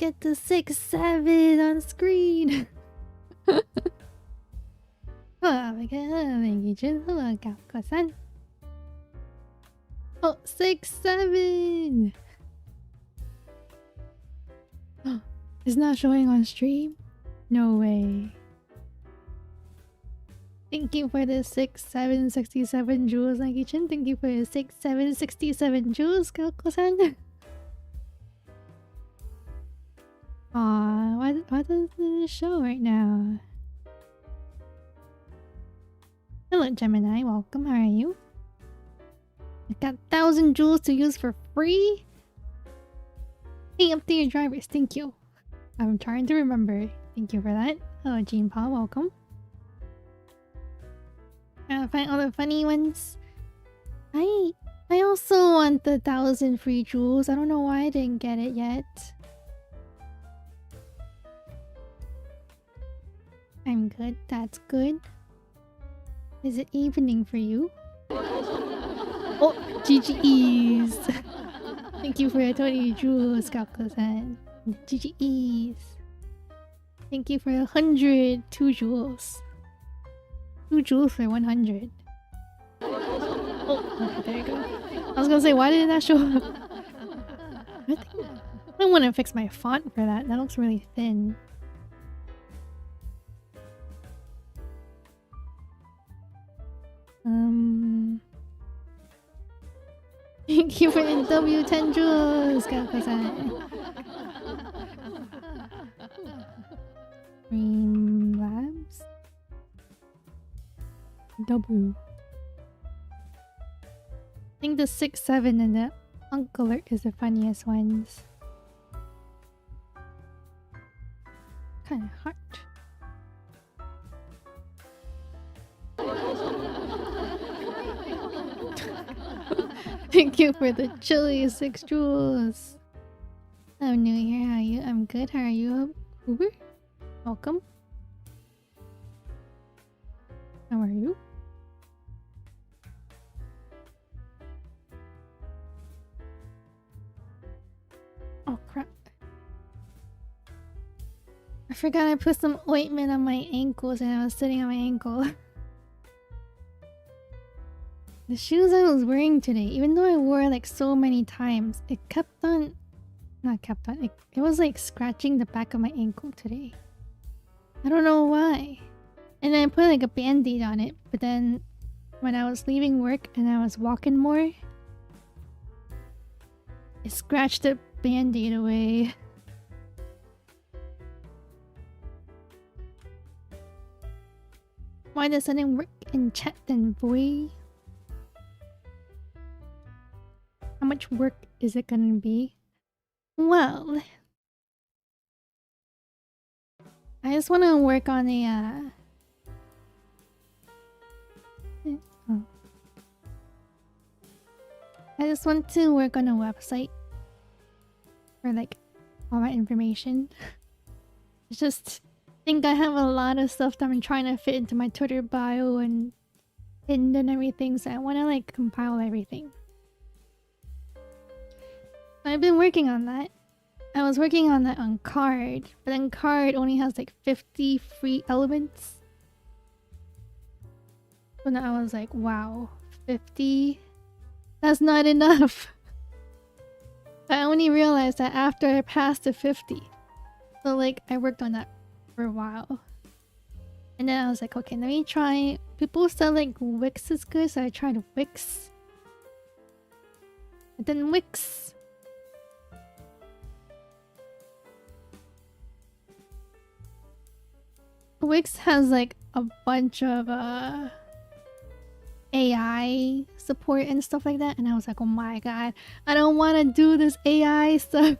get to 6-7 on screen. Oh, 6-7. It's not showing on stream? No way. Thank you for the 6-7-67 jewels, Nagi-chan. Thank you for the 6-7-67 jewels, Kako-san. Aw, why doesn't it show right now? Hello, Gemini. Welcome. How are you? I got 1,000 jewels to use for free? Hey, up to your drivers. Thank you. I'm trying to remember. Thank you for that. Hello, Jean Paul. Welcome. Gotta find all the funny ones. I also want the 1,000 free jewels. I don't know why I didn't get it yet. I'm good. That's good. Is it evening for you? Oh, GG's. Thank you for your 20 jewels, Kako-san. GG's. Thank you for 100 2 jewels. 2 jewels for 100. Oh, okay, there you go. I was gonna say, why didn't that show up? I want to fix my font for that. That looks really thin. Thank you for the W10 jewels, Kako-san. Green Labs. W. I think the 6-7 and the Uncle Alert is the funniest ones. Kind of hard. Thank you for the chili 6 jewels. I'm new here. How are you? I'm good. How are you, Uber? Welcome. How are you? Oh crap. I forgot I put some ointment on my ankles and I was sitting on my ankle. The shoes I was wearing today, even though I wore like so many times, it kept on... Not kept on, it was like scratching the back of my ankle today. I don't know why. And then I put like a band-aid on it, but then when I was leaving work and I was walking more, it scratched the band-aid away. Why does something work in chat then, boy? How much work is it gonna be? Well, I just want to work on a I just want to work on a website for like all my information. It's just think I have a lot of stuff that I'm trying to fit into my Twitter bio and pinned and everything, so I want to like compile everything. I've been working on that. I was working on that on Card, but then Card only has like 50 free elements. So now I was like, wow, 50? That's not enough. I only realized that after I passed the 50. So like, I worked on that for a while. And then I was like, okay, let me try... People said like Wix is good, so I tried Wix. And then Wix... Wix has like a bunch of AI support and stuff like that, and I was like, oh my god, I don't want to do this AI stuff.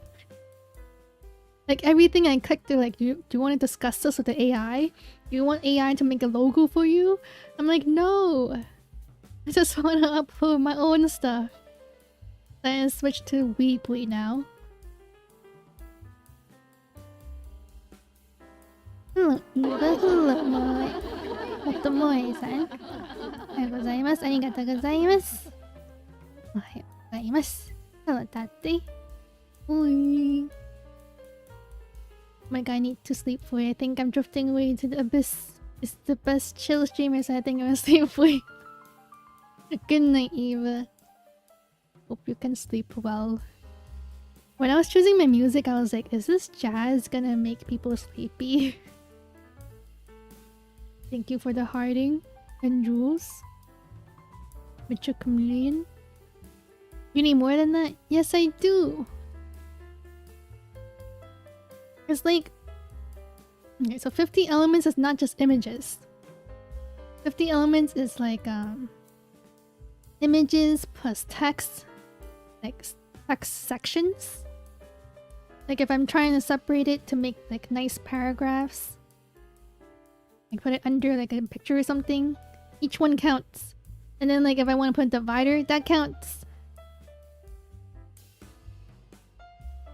Like everything I clicked through, like, do you want to discuss this with the AI? Do you want AI to make a logo for you? I'm like, no, I just want to upload my own stuff. Then I switched to Weebly now. Hello, hello, Moe. Moe-san. おはようございます。ありがとうございます。おはようございます。Hello, Tati. Oi. my guy need to sleep for. I think I'm drifting away into the abyss. It's the best chill streamer, so I think I'm gonna sleep for. Good night, Eva. Hope you can sleep well. When I was choosing my music, I was like, is this jazz gonna make people sleepy? Thank you for the hearting and Jules. Mitchell Chameleon. You need more than that? Yes, I do. It's like... Okay, so 50 elements is not just images. 50 elements is like images plus text, like text sections. Like if I'm trying to separate it to make like nice paragraphs, like put it under like a picture or something, each one counts. And then like if I want to put a divider, that counts.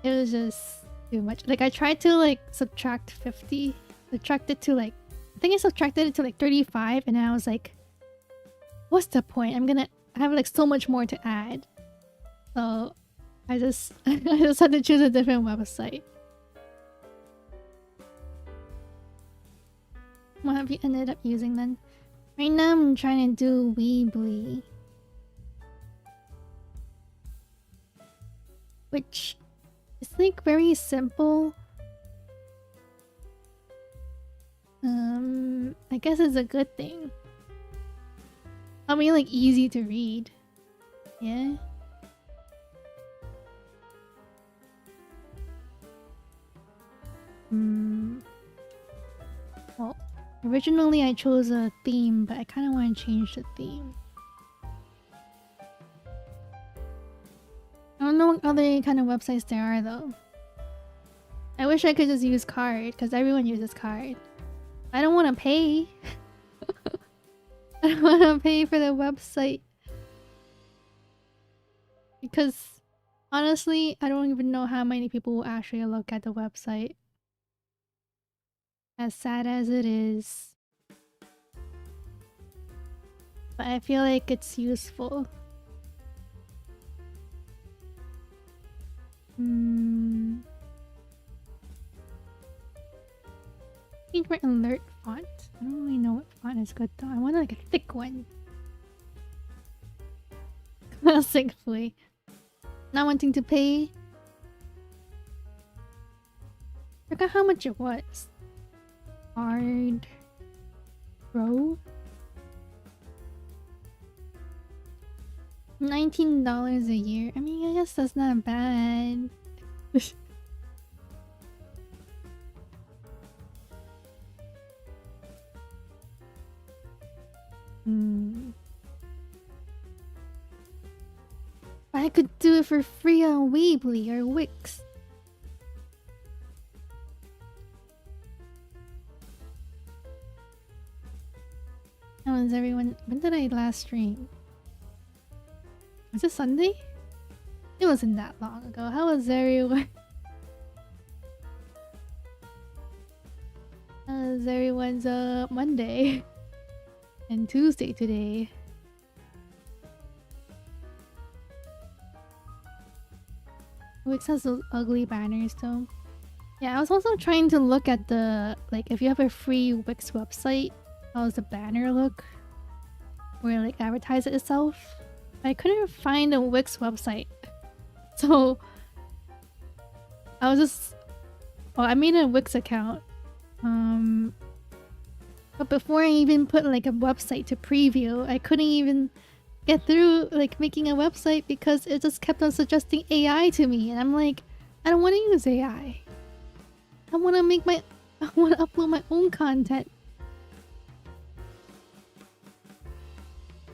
It was just too much. Like I tried to like subtract 50, subtract it to like, I think I subtracted it to like 35, and I was like, what's the point? I have like so much more to add. So I just I just had to choose a different website. What have you ended up using then? Right now I'm trying to do Weebly, which is like very simple. I guess it's a good thing. I mean, like easy to read. Yeah. Well, originally I chose a theme, but I kind of want to change the theme. I don't know what other kind of websites there are though. I wish I could just use Card, because everyone uses Card. I don't want to pay. I don't want to pay for the website. Because honestly, I don't even know how many people will actually look at the website. As sad as it is. But I feel like it's useful. Change my alert font. I don't really know what font is good though. I want like a thick one. Classic Flea. Not wanting to pay. Forgot how much it was. Hard Pro. $19 a year. I mean, I guess that's not bad. I could do it for free on Weebly or Wix. How was everyone? When did I last stream? Was it Sunday? It wasn't that long ago. How was everyone? How was everyone's Monday and Tuesday today? Wix has those ugly banners though. Yeah, I was also trying to look at the, like, if you have a free Wix website, how does the banner look? Where it like advertises itself. I couldn't find a Wix website. So I was just, well, I made a Wix account. But before I even put like a website to preview, I couldn't even get through like making a website because it just kept on suggesting AI to me, and I'm like, I don't want to use AI. I want to upload my own content.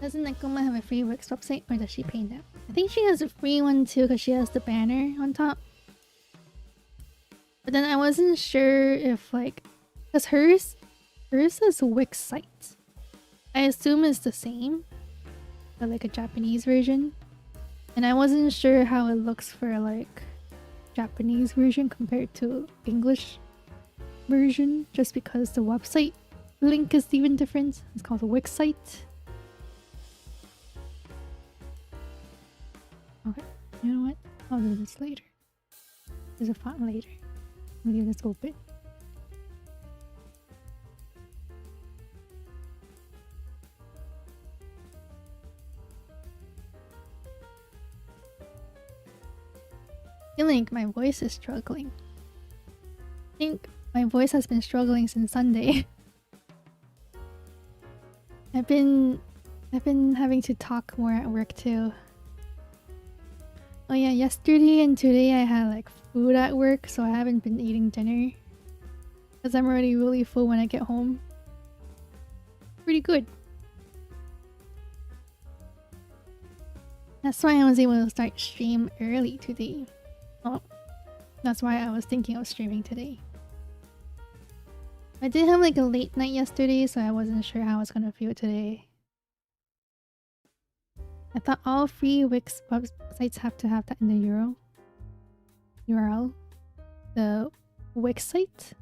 Doesn't NEKOMA have a free Wix website, or does she pay that? I think she has a free one too because she has the banner on top. But then I wasn't sure if like, because hers is a Wix site. I assume it's the same, but like a Japanese version. And I wasn't sure how it looks for like Japanese version compared to English version, just because the website link is even different. It's called a Wix site. Okay, you know what? I'll do this later. There's a font later. I'll leave this open. feel like my voice is struggling. I think my voice has been struggling since Sunday. I've been having to talk more at work too. Oh yeah, yesterday and today I had like food at work, so I haven't been eating dinner. Because I'm already really full when I get home. Pretty good. That's why I was able to start stream early today. Oh, that's why I was thinking of streaming today. I did have like a late night yesterday, so I wasn't sure how I was gonna feel today. I thought all free Wix websites have to have that in the URL. The Wix site?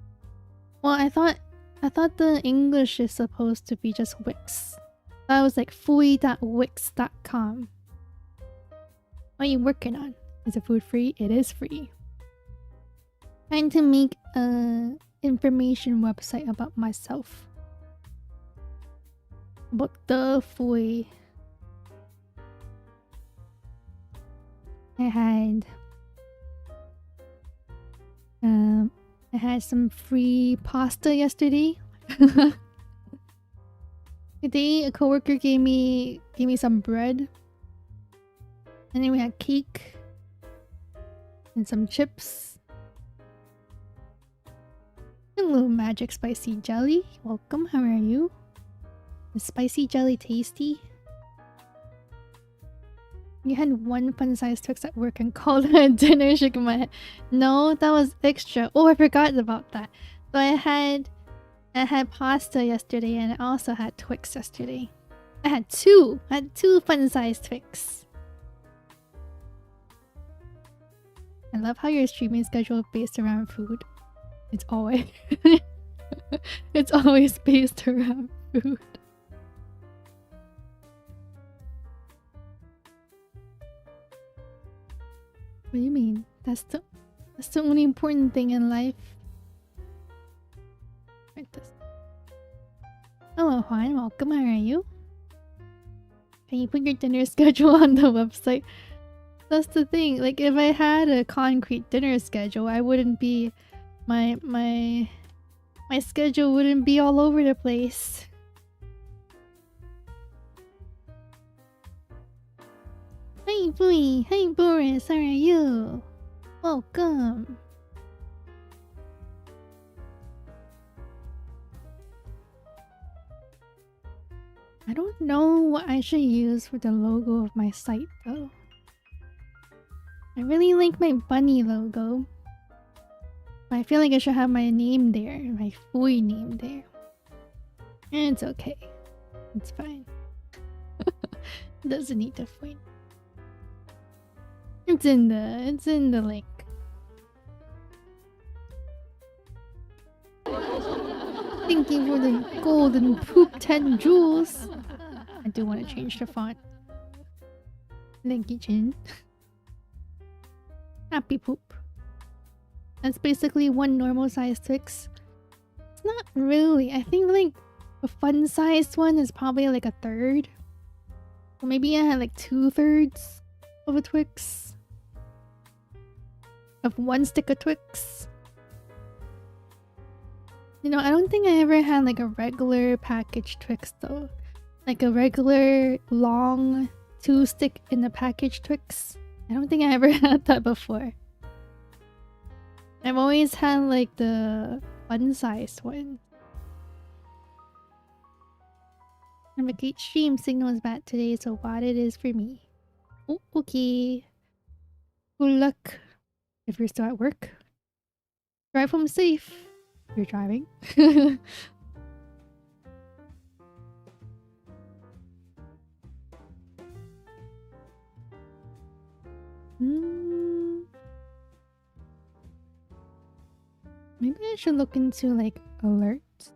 Well, I thought the English is supposed to be just Wix. That was like fui.wix.com. What are you working on? Is the food free? It is free. Trying to make a information website about myself. About the fui. I had some free pasta yesterday. Today a coworker gave me some bread. And then we had cake and some chips. Hello, Magic Spicy Jelly. Welcome, how are you? Is spicy jelly tasty? You had one fun-sized Twix at work and called it a dinner, shaking my head. No, that was extra. Oh, I forgot about that. So I had pasta yesterday and I also had Twix yesterday. I had two fun-sized Twix. I love how your streaming schedule is based around food. It's always it's always based around food. What do you mean? That's the only important thing in life. Like this. Hello Juan, welcome, how are you? Can you put your dinner schedule on the website? That's the thing, like if I had a concrete dinner schedule, I wouldn't be my schedule wouldn't be all over the place. Hey Boy, hey Boris, how are you? Welcome. I don't know what I should use for the logo of my site though. I really like my bunny logo. But I feel like I should have my name there, my Fui name there. And it's okay. It's fine. Doesn't need to Fui. It's in the link. Thank you for the golden poop 10 jewels. I do want to change the font. Thank you, Jin. Happy poop. That's basically one normal size Twix. It's not really. I think like a fun sized one is probably like a third. Or maybe I had like 2/3 of a Twix. Of one stick of Twix. You know, I don't think I ever had like a regular packaged Twix though. Like a regular long 2-stick in a packaged Twix. I don't think I ever had that before. I've always had like the fun-sized one. Navigate stream signal is bad today, so what it is for me. Oh, okay. Good luck if you're still at work. Drive home safe. You're driving. Maybe I should look into like alerts.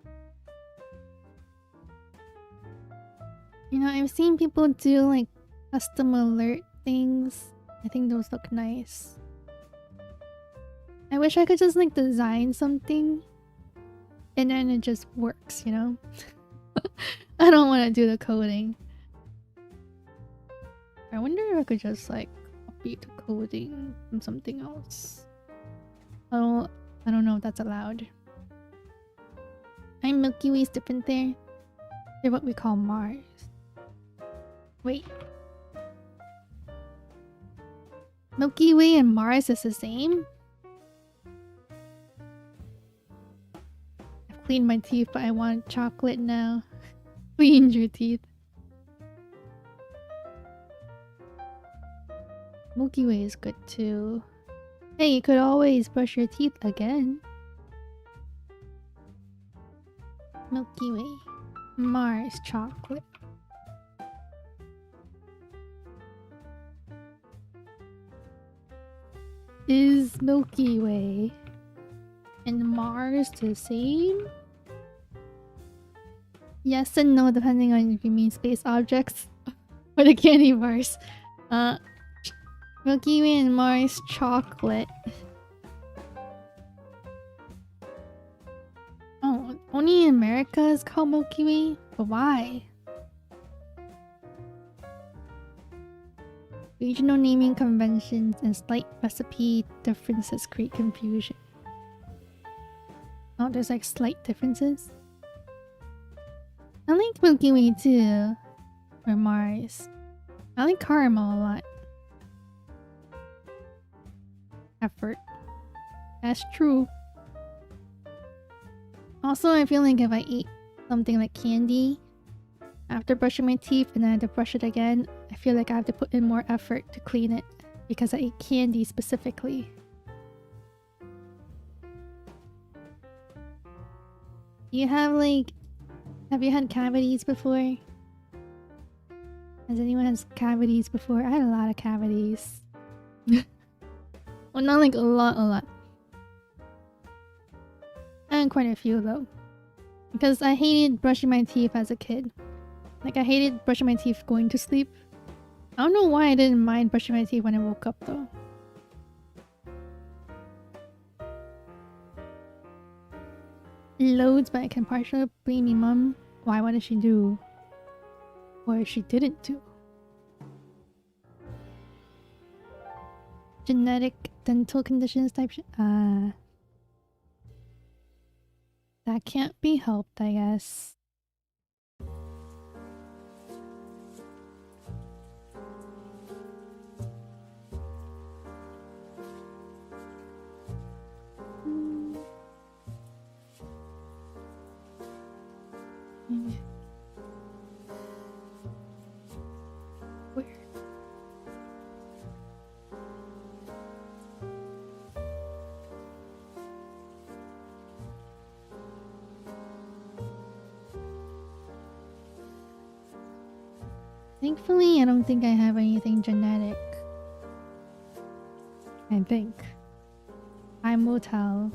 You know, I've seen people do like custom alert things. I think those look nice. I wish I could just like design something and then it just works, you know? I don't want to do the coding. I wonder if I could just like repeat coding from something else. I don't know if that's allowed. And Milky Way's different there. They're what we call Mars. Wait. Milky Way and Mars is the same? I've cleaned my teeth, but I want chocolate now. Cleaned your teeth. Milky Way is good too. Hey, you could always brush your teeth again. Milky Way. Mars chocolate. Is Milky Way and Mars the same? Yes and no, depending on if you mean space objects or the candy bars. Milky Way and Mars chocolate. Oh, only in America is called Milky Way? But why? Regional naming conventions and slight recipe differences create confusion. Oh, there's like slight differences? I like Milky Way too. Or Mars. I like caramel a lot. Effort. That's true. Also, I feel like if I eat something like candy after brushing my teeth and then I have to brush it again, I feel like I have to put in more effort to clean it because I ate candy specifically. You have like... Have you had cavities before? Has anyone had cavities before? I had a lot of cavities. Well, not like a lot. I had quite a few though. Because I hated brushing my teeth as a kid. Like I hated brushing my teeth going to sleep. I don't know why I didn't mind brushing my teeth when I woke up though. Loads, but I can partially blame my mum. Why? What did she do? Or she didn't do? Genetic dental conditions type shit. That can't be helped, I guess. Where? Thankfully, I don't think I have anything genetic. I think. Time will tell.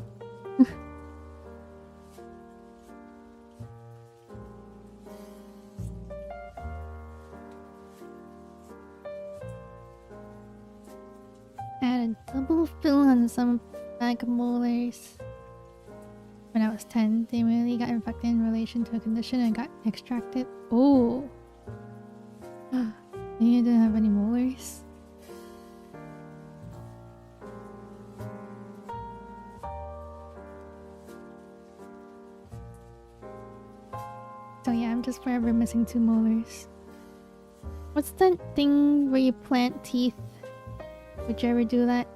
I had a double fill on some back molars. When I was 10, they really got infected in relation to a condition and got extracted. Oh! You didn't have any molars? So yeah, I'm just forever missing 2 molars. What's that thing where you plant teeth? Would you ever do that?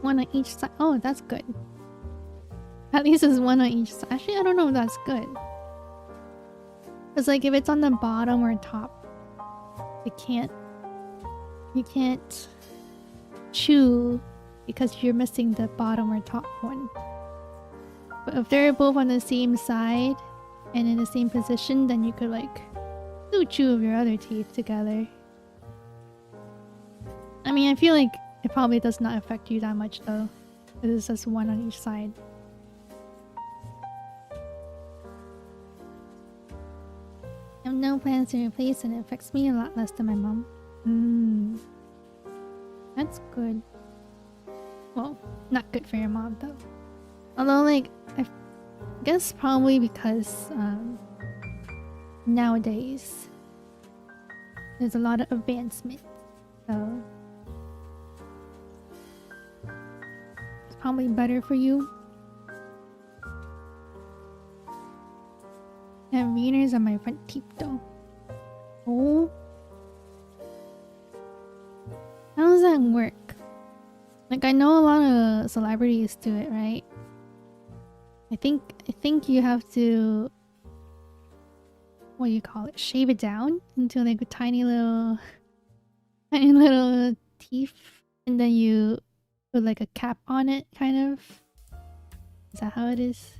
One on each side. Oh, that's good. At least there's one on each side. Actually, I don't know if that's good. Because like if it's on the bottom or top, you can't chew because you're missing the bottom or top one. But if they're both on the same side and in the same position, then you could like do 2 of your other teeth together. I mean, I feel like it probably does not affect you that much though. It's just one on each side. I have no plans to replace and it affects me a lot less than my mom. That's good. Well, not good for your mom though. Although like, I guess probably because nowadays there's a lot of advancement. So it's probably better for you. And wieners on my front teeth though. Oh. How does that work? Like I know a lot of celebrities do it, right? I think you have to, what do you call it? Shave it down into like a tiny little teeth, and then you put like a cap on it, kind of. Is that how it is?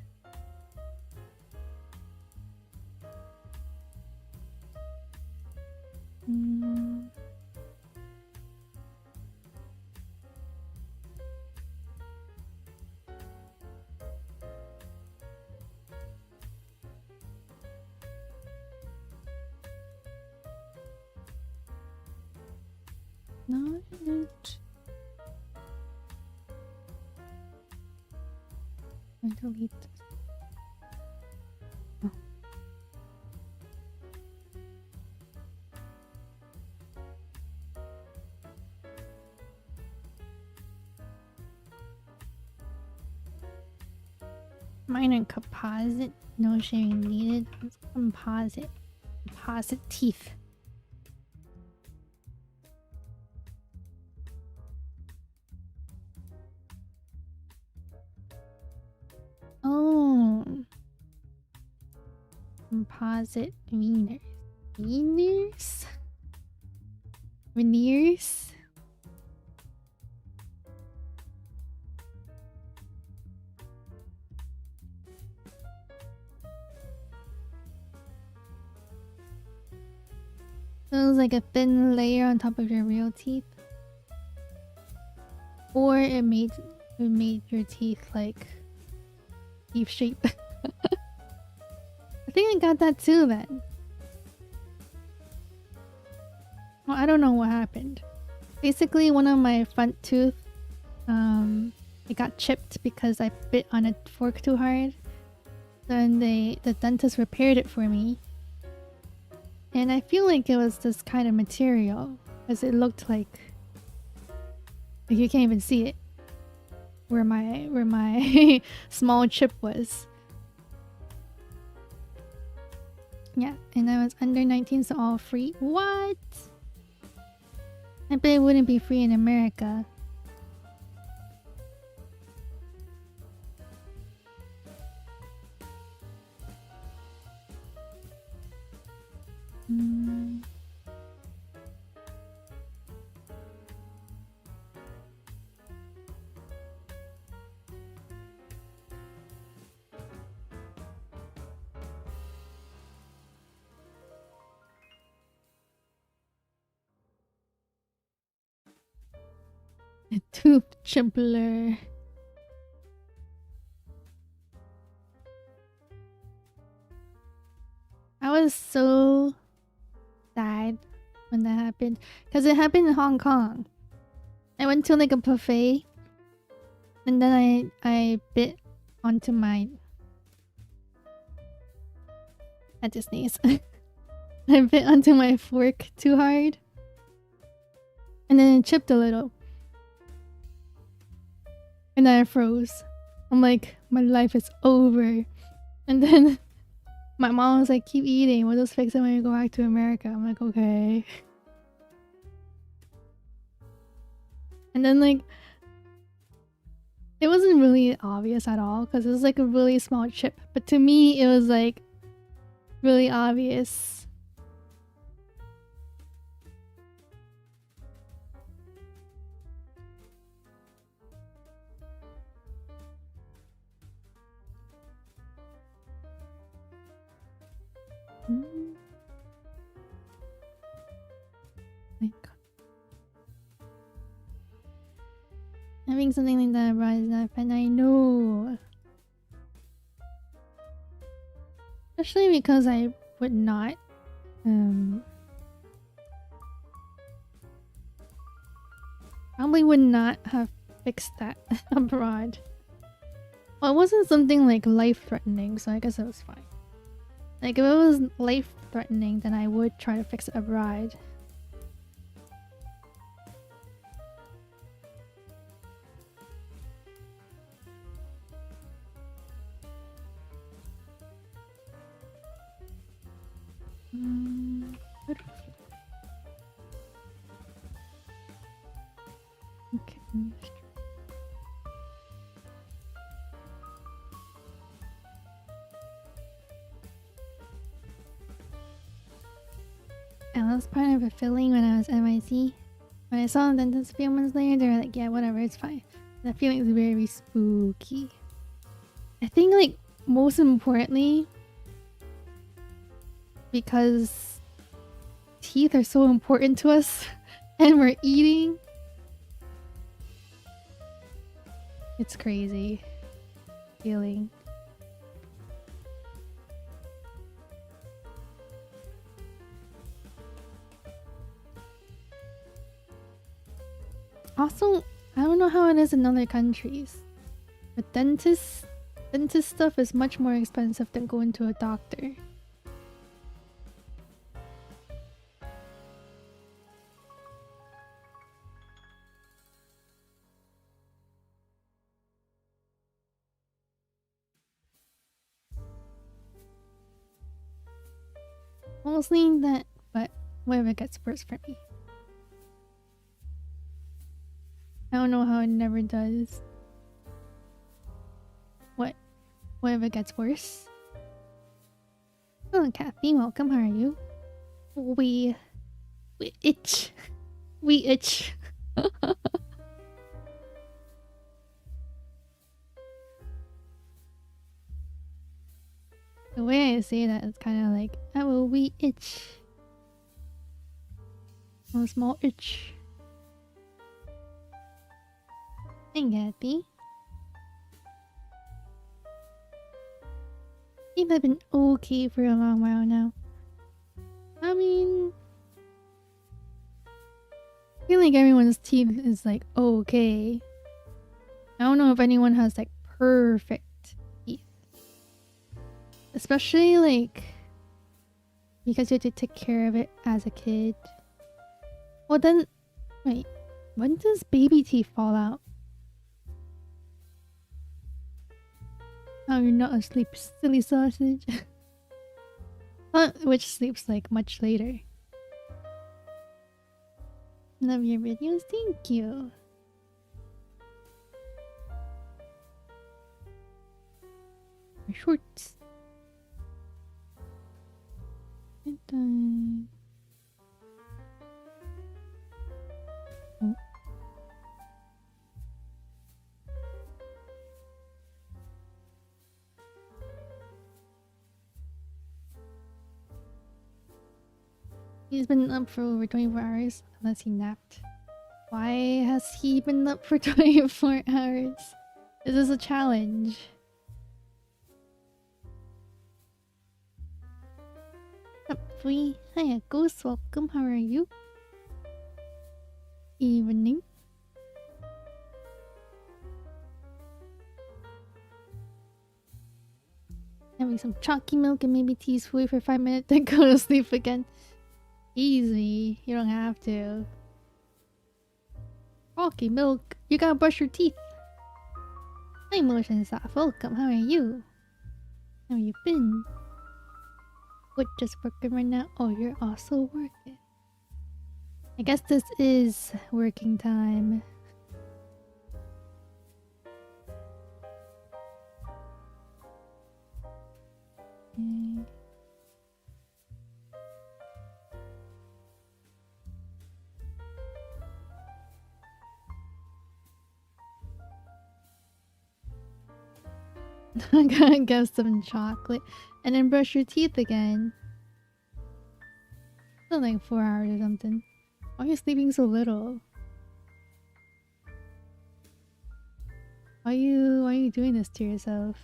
Not it. I delete this. Oh. Mine are composite, no shaving needed. It's composite teeth. Oh, composite veneers. Veneers? So it was like a thin layer on top of your real teeth, or it made your teeth like teeth shape. I think I got that too then. Well, I don't know what happened. Basically, one of my front tooth, it got chipped because I bit on a fork too hard. Then the dentist repaired it for me. And I feel like it was this kind of material, because it looked like you can't even see it. Where my small chip was. Yeah, and I was under 19, so all free. What? I bet it wouldn't be free in America. A tooth chippler. I was so sad when that happened, because it happened in Hong Kong. I went to like a buffet, and then I bit onto my... I just sneeze. I bit onto my fork too hard, and then it chipped a little. And then I froze. I'm like, my life is over. And then my mom was like, keep eating. We'll just fix it when we go back to America. I'm like, okay. And then like, it wasn't really obvious at all, because it was like a really small chip. But to me, it was like really obvious. Having something like that rises up, and I know. Especially because I would not probably would not have fixed that abroad. Well, it wasn't something like life-threatening, so I guess it was fine. Like if it was life-threatening, then I would try to fix it abroad. And that was part of a feeling when I was MIT. When I saw the dentist a few months later, they were like, yeah, whatever, it's fine. That feeling is very spooky. I think, like, most importantly, because teeth are so important to us and we're eating. It's crazy feeling. Also, I don't know how it is in other countries, but dentist stuff is much more expensive than going to a doctor. Mostly that, but whatever gets worse for me. I don't know how it never does. Whatever gets worse. Hello, Kathy. Welcome. How are you? We itch. We itch. The way I say that is kind of like, oh, we itch. A small itch. Hey, Kathy. Teeth have been okay for a long while now. I mean, I feel like everyone's teeth is like okay. I don't know if anyone has like perfect teeth. Especially like because you have to take care of it as a kid. Well then, wait, when does baby teeth fall out? Oh, you're not asleep, silly sausage. Which sleeps like much later. Love your videos, thank you. My shorts. Oh. He's been up for over 24 hours, unless he napped. Why has he been up for 24 hours? This is a challenge. Up, Flea. Hiya, Ghost. Welcome. How are you? Evening. Having some chalky milk and maybe tea sweet for 5 minutes, then go to sleep again. Easy, you don't have to. Chalky milk, you gotta brush your teeth. Hi, Motion Soft. Welcome. How are you? How you been? What, just working right now? Oh, you're also working. I guess this is working time. Okay. I'm gonna get some chocolate and then brush your teeth again. It's like 4 hours or something. Why are you sleeping so little? Why are you doing this to yourself?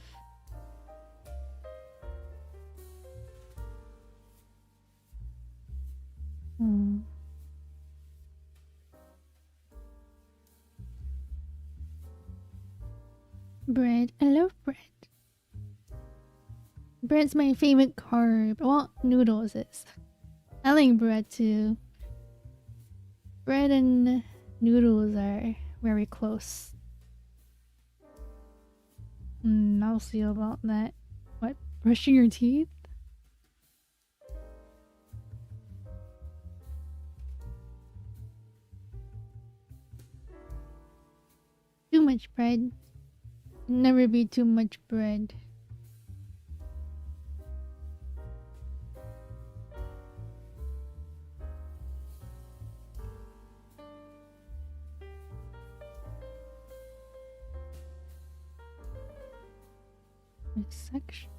Bread. I love bread. Bread's my favorite carb. Well, noodles is. I like bread too. Bread and noodles are very close. I'll see about that. What? Brushing your teeth? much bread. Never be too much bread. Next section.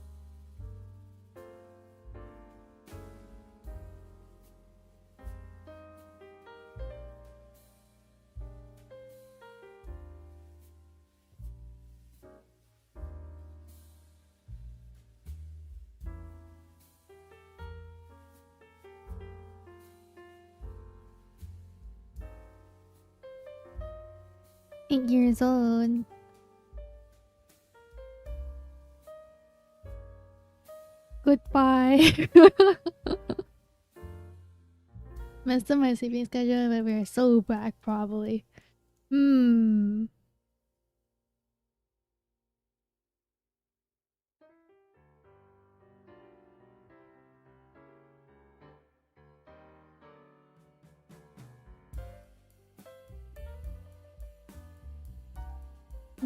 Eight years old. Goodbye. Messed up my sleeping schedule, but we're so back probably. And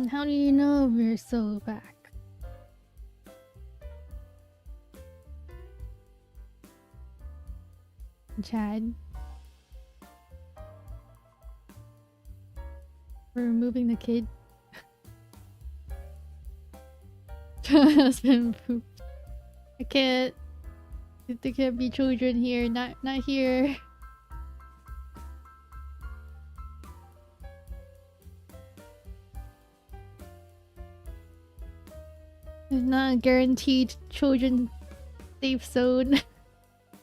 how do you know we're so back? Chad. We're removing the kid. Husband poop. I can't. There can't be children here. Not here. There's not a guaranteed children safe zone.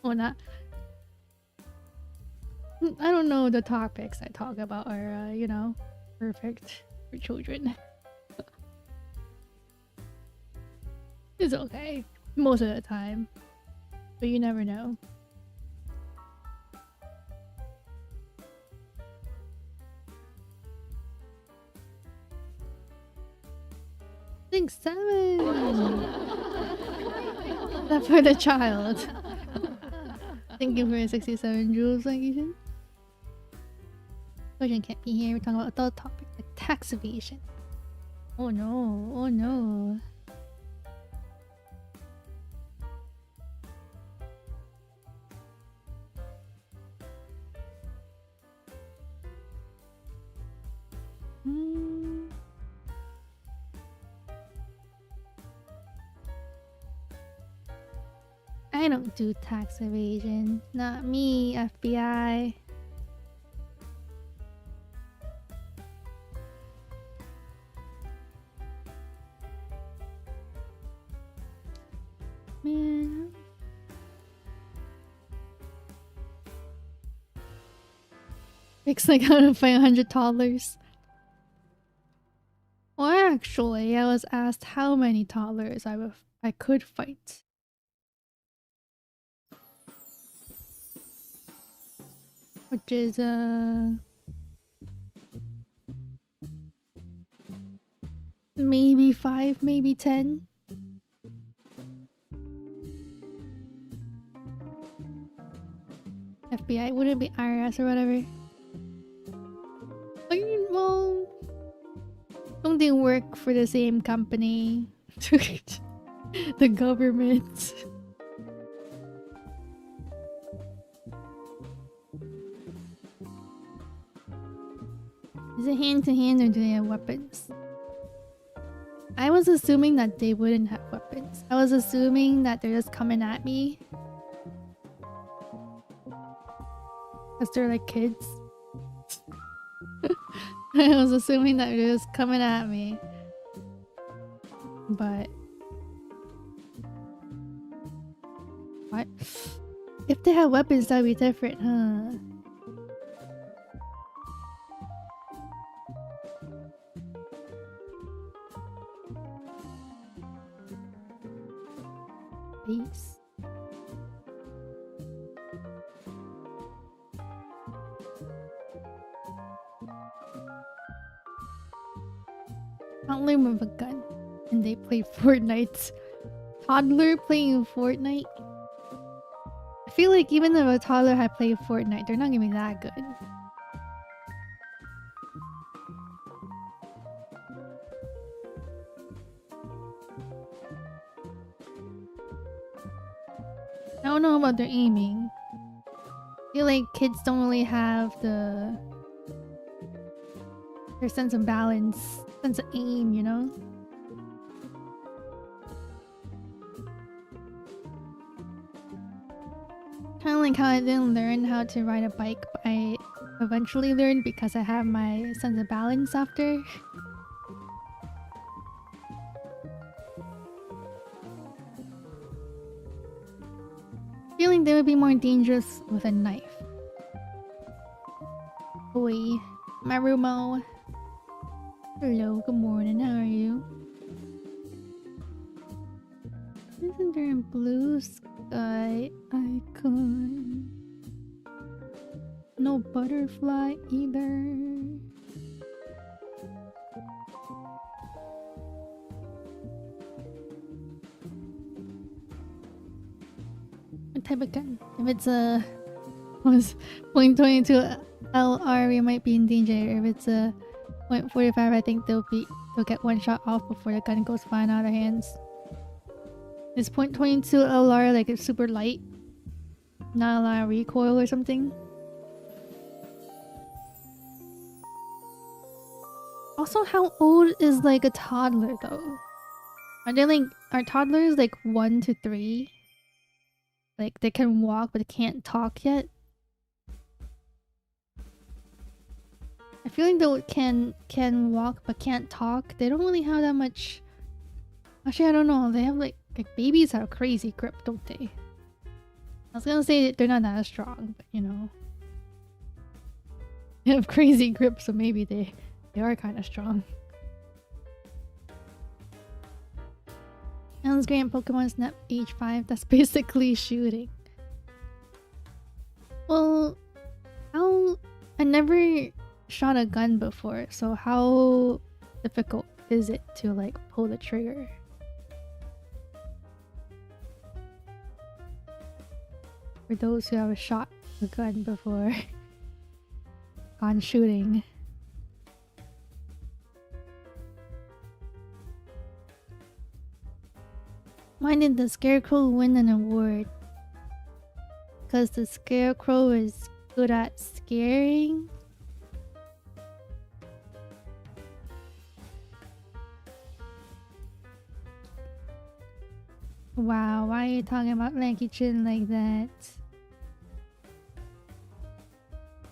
Or not. I don't know, the topics I talk about are, you know, perfect for children. It's okay. Most of the time. But you never know. Thanks, 7! That for the child. Thank you for 67 jewels, like you said. Children can't be here. We're talking about adult topics like tax evasion. Oh no, oh no. I don't do tax evasion. Not me, FBI. Man. It's like how to find $100. Well, actually, I was asked how many dollars I could fight. Which is maybe 5, maybe 10. FBI wouldn't be IRS or whatever. Well, don't they work for the same company? The government. Is it hand to hand or do they have weapons? I was assuming that they wouldn't have weapons. I was assuming that they're just coming at me. Because they're like kids. I was assuming that they're just coming at me. But... what? If they had weapons, that'd be different, huh? Peace. Toddler with a gun and they play Fortnite. Toddler playing Fortnite? I feel like even if a toddler had played Fortnite, they're not gonna be that good. I don't know about their aiming. I feel like kids don't really have their sense of balance, sense of aim, you know? Kind of like how I didn't learn how to ride a bike, but I eventually learned because I have my sense of balance after. Feeling they would be more dangerous with a knife. Oi, Marumo. Hello, good morning, how are you? Isn't there a blue sky icon? No butterfly either. What type of gun? If it's a .22 LR, we might be in danger. If it's a .45, I think they'll get one shot off before the gun goes flying out of their hands. Is .22 LR like it's super light? Not a lot of recoil or something? Also, how old is like a toddler though? Are toddlers like 1 to 3? Like they can walk but they can't talk yet? I feel like they can walk but can't talk. They don't really have that much. Actually, I don't know. They have like babies have crazy grip, don't they? I was gonna say they're not that strong, but you know. They have crazy grip, so maybe they are kind of strong. Alan's great in Pokemon Snap age 5. That's basically shooting. Well, I never shot a gun before, so how difficult is it to like pull the trigger? For those who have shot a gun before on shooting. Why did the Scarecrow win an award? Because the Scarecrow is good at scaring? Wow, why are you talking about Lanky Chin like that?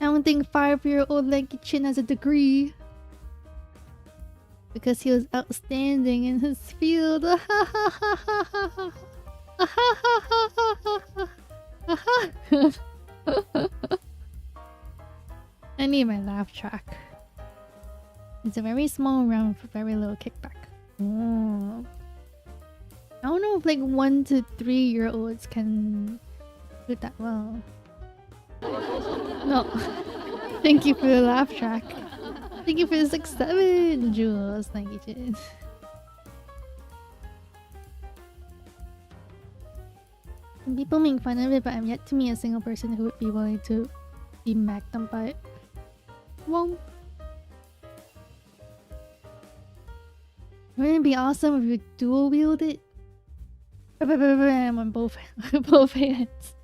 I don't think 5-year-old Lanky Chin has a degree. Because he was outstanding in his field. I need my laugh track. It's a very small round for very little kickback. Oh. I don't know if like 1 to 3-year-olds can do that well. No. Thank you for the laugh track. Thank you for the 6-7, Jules. Thank you, Jin. People make fun of it, but I'm yet to meet a single person who would be willing to be macked on by it. Well, wouldn't it be awesome if you dual wield it? On both hands.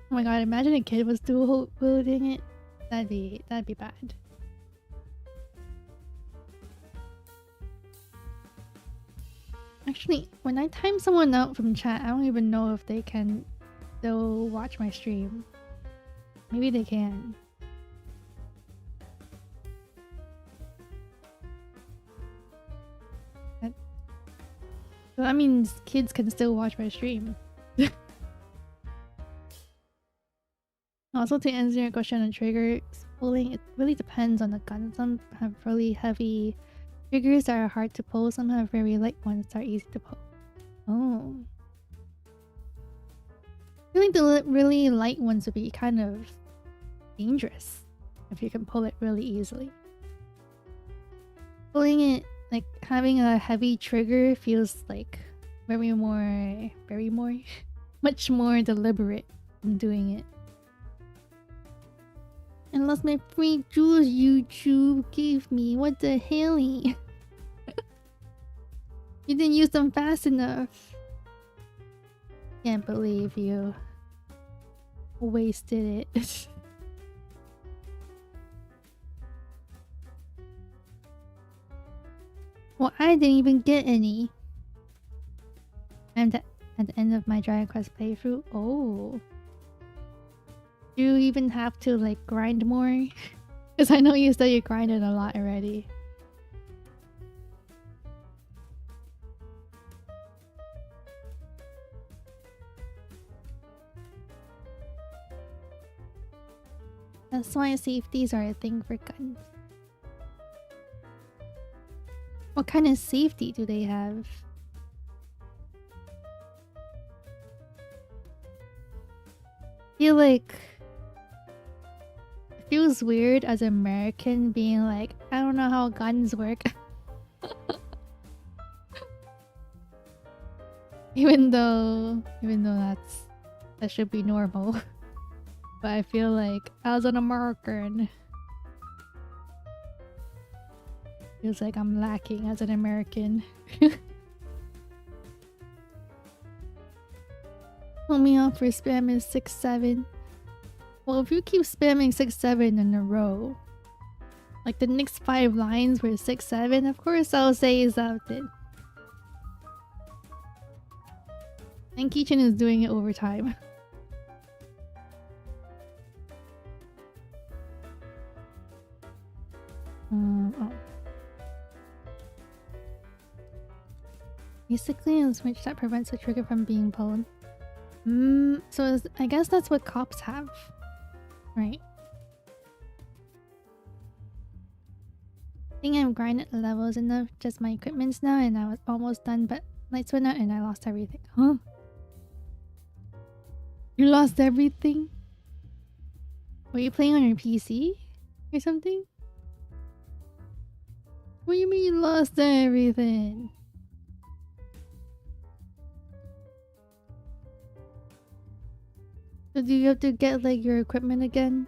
Oh my god, imagine a kid was dual wielding it. That'd be bad. Actually, when I time someone out from chat, I don't even know if they can still watch my stream. Maybe they can. So that means kids can still watch my stream. Also, to answer your question on triggers, pulling, it really depends on the gun. Some have really heavy triggers that are hard to pull. Some have very light ones that are easy to pull. Oh. I feel like the really light ones would be kind of dangerous if you can pull it really easily. Pulling it, like having a heavy trigger, feels like much more deliberate in doing it. Unless my free jewels YouTube gave me. What the hell? You didn't use them fast enough. Can't believe you wasted it. Well, I didn't even get any. I'm at the end of my Dragon Quest playthrough. Oh. Do you even have to like grind more? Because I know you said you grinded a lot already. That's why safeties are a thing for guns. What kind of safety do they have? I feel like it feels weird as an American being like, I don't know how guns work. even though that should be normal. But I feel like as an American, feels like I'm lacking as an American. Pull me off for spamming 6-7. Well, if you keep spamming 6-7 in a row, like the next 5 lines were 6-7, of course I'll say something. And Kichin is doing it over time. Oh. Basically, a switch that prevents the trigger from being pulled. So I guess that's what cops have, right? I think I've grinded the levels enough, just my equipment's now, and I was almost done, but lights went out and I lost everything. Huh? You lost everything? Were you playing on your PC or something? What do you mean you lost everything? So do you have to get like your equipment again?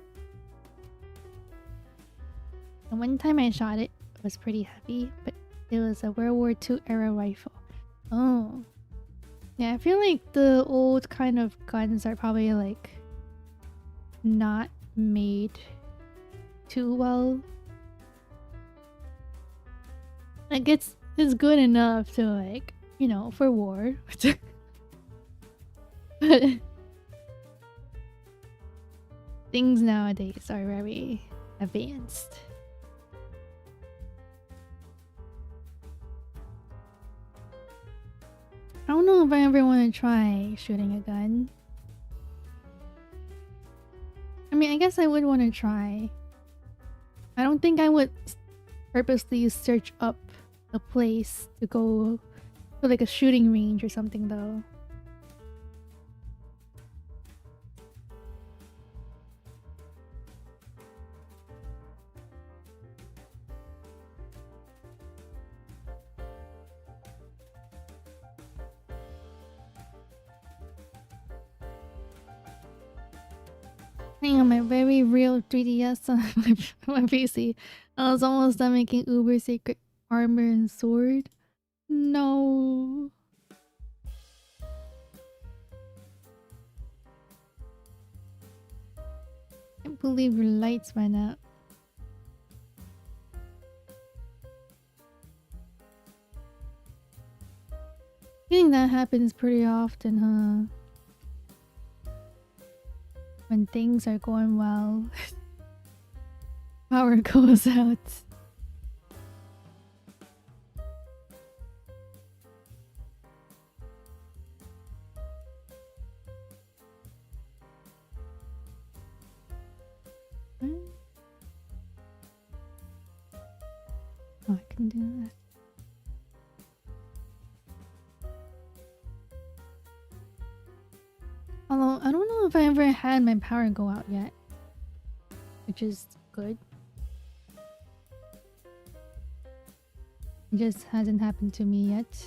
The one time I shot it, it was pretty heavy, but it was a World War II era rifle. Oh. Yeah, I feel like the old kind of guns are probably like not made too well. Like it's good enough to like, you know, for war. But things nowadays are very advanced. I don't know if I ever want to try shooting a gun. I mean, I guess I would want to try. I don't think I would purposely search up a place to go to like a shooting range or something though. Playing on my very real 3DS on my PC. I was almost done making Uber Sacred Armor and Sword. No. Can't believe your lights went out. I think that happens pretty often, huh? When things are going well, power goes out. Oh, I can do that. Although, I don't know if I ever had my power go out yet. Which is good. It just hasn't happened to me yet.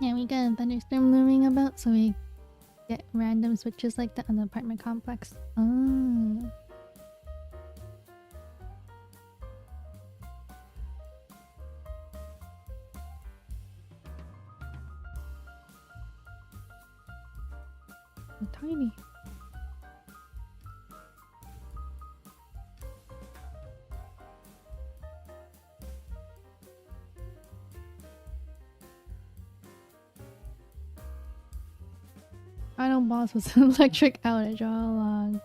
Yeah, we got a thunderstorm looming about, so we get random switches like that on the apartment complex. Oh. Tiny. Final boss was an electric outage all along.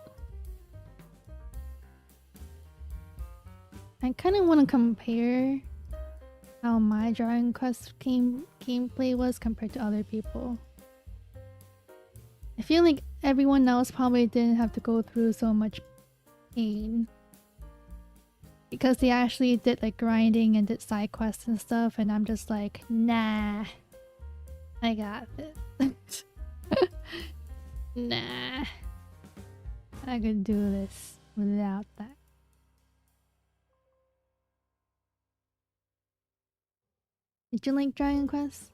I kind of want to compare how my Dragon Quest gameplay was compared to other people. I feel like everyone else probably didn't have to go through so much pain because they actually did like grinding and did side quests and stuff, and I'm just like, nah, I got this. Nah, I could do this without that. Did you like Dragon Quest?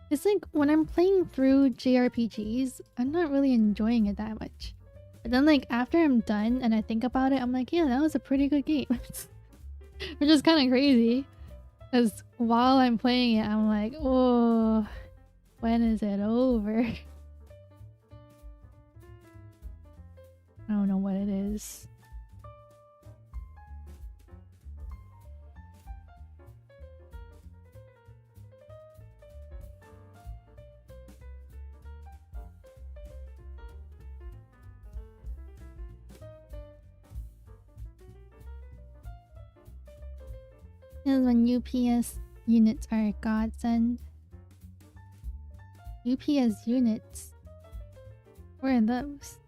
It's like when I'm playing through JRPGs, I'm not really enjoying it that much. But then like after I'm done and I think about it, I'm like, yeah, that was a pretty good game. Which is kind of crazy. Because while I'm playing it, I'm like, oh, when is it over? I don't know what it is. This is when UPS units are a godsend. UPS units? Where are those?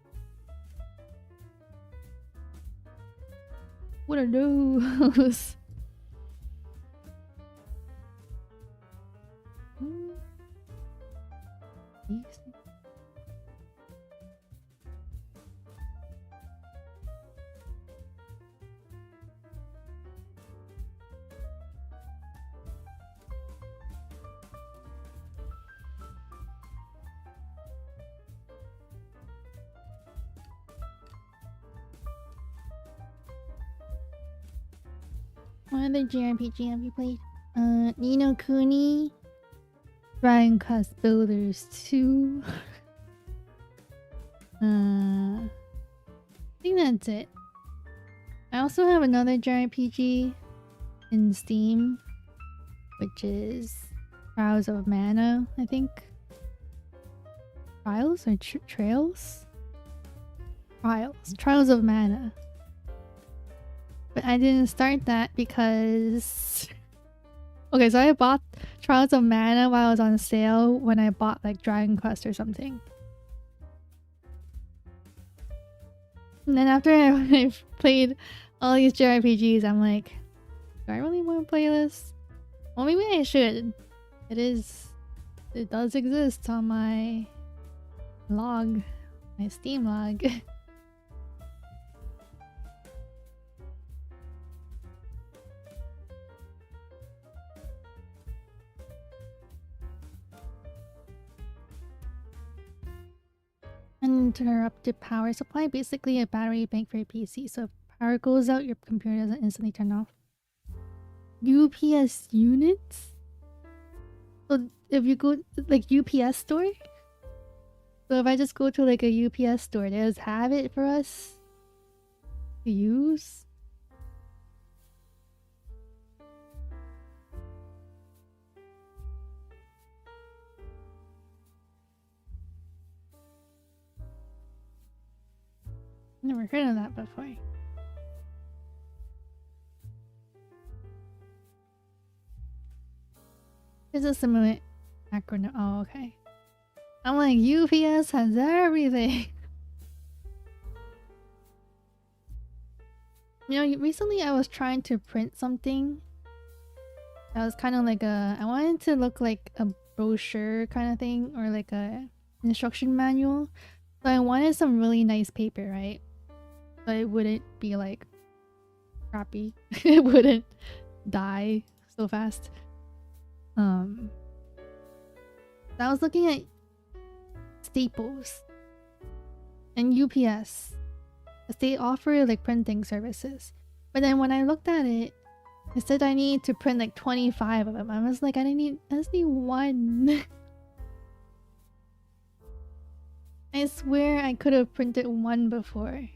What are those? What other JRPG have you played? Ni no Kuni, Dragon Quest Builders 2. I think that's it. I also have another JRPG in Steam, which is Trials of Mana, I think. Trials or Trails? Trials of Mana. But I didn't start that because... Okay, so I bought Trials of Mana while I was on sale when I bought like Dragon Quest or something. And then after I've played all these JRPGs, I'm like, do I really want to play this? Well, maybe I should. It does exist on my log, my Steam log. Uninterrupted power supply, basically a battery bank for your PC. So if power goes out, your computer doesn't instantly turn off. UPS units? So if you go like UPS store? So if I just go to like a UPS store, they just have it for us to use? Never heard of that before. It's a similar acronym. Oh, okay. I'm like, UPS has everything. You know, recently I was trying to print something. That was kind of like I wanted to look like a brochure kind of thing, or like a instruction manual. So I wanted some really nice paper, right? So it wouldn't be like crappy. It wouldn't die so fast. I was looking at Staples and UPS. They offer like printing services. But then when I looked at it, it said I need to print like 25 of them. I was like, I just need one. I swear I could have printed one before.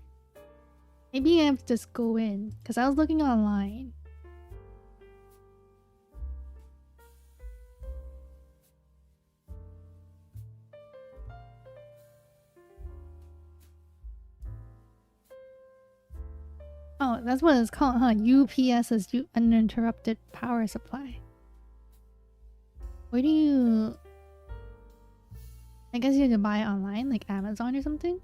Maybe I have to just go in, because I was looking online. Oh, that's what it's called, huh? UPS is uninterrupted power supply. Where do you... I guess you have to buy it online, like Amazon or something?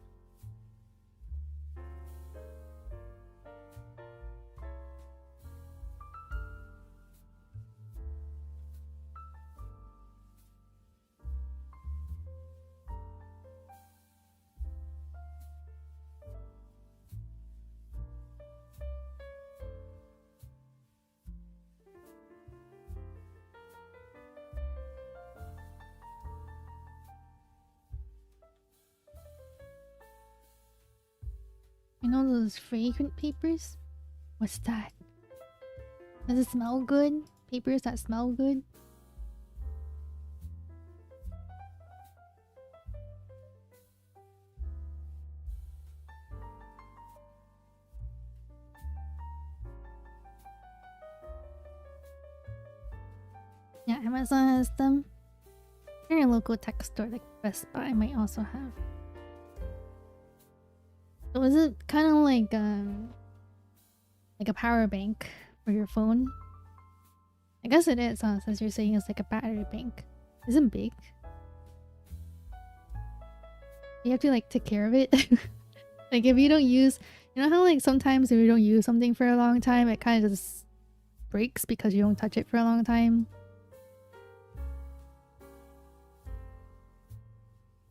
You know those fragrant papers? What's that? Does it smell good? Papers that smell good? Yeah, Amazon has them. Or a local tech store like Best Buy might also have. So is it kind of like a power bank for your phone? I guess it is, huh? Since you're saying it's like a battery bank. Isn't big. You have to like take care of it. Like if you don't use, you know how like sometimes if you don't use something for a long time, it kind of just breaks because you don't touch it for a long time.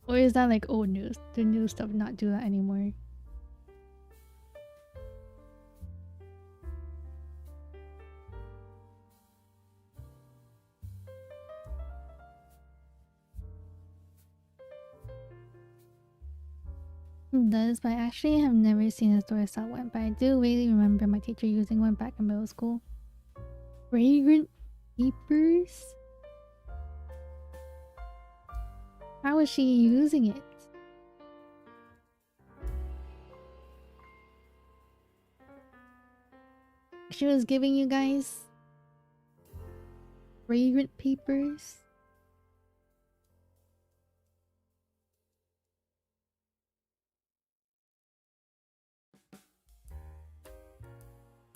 Or is that like old news? The new stuff not do that anymore? It does, but I actually have never seen a store sell one. But I do really remember my teacher using one back in middle school. Fragrant papers? How was she using it? She was giving you guys fragrant papers?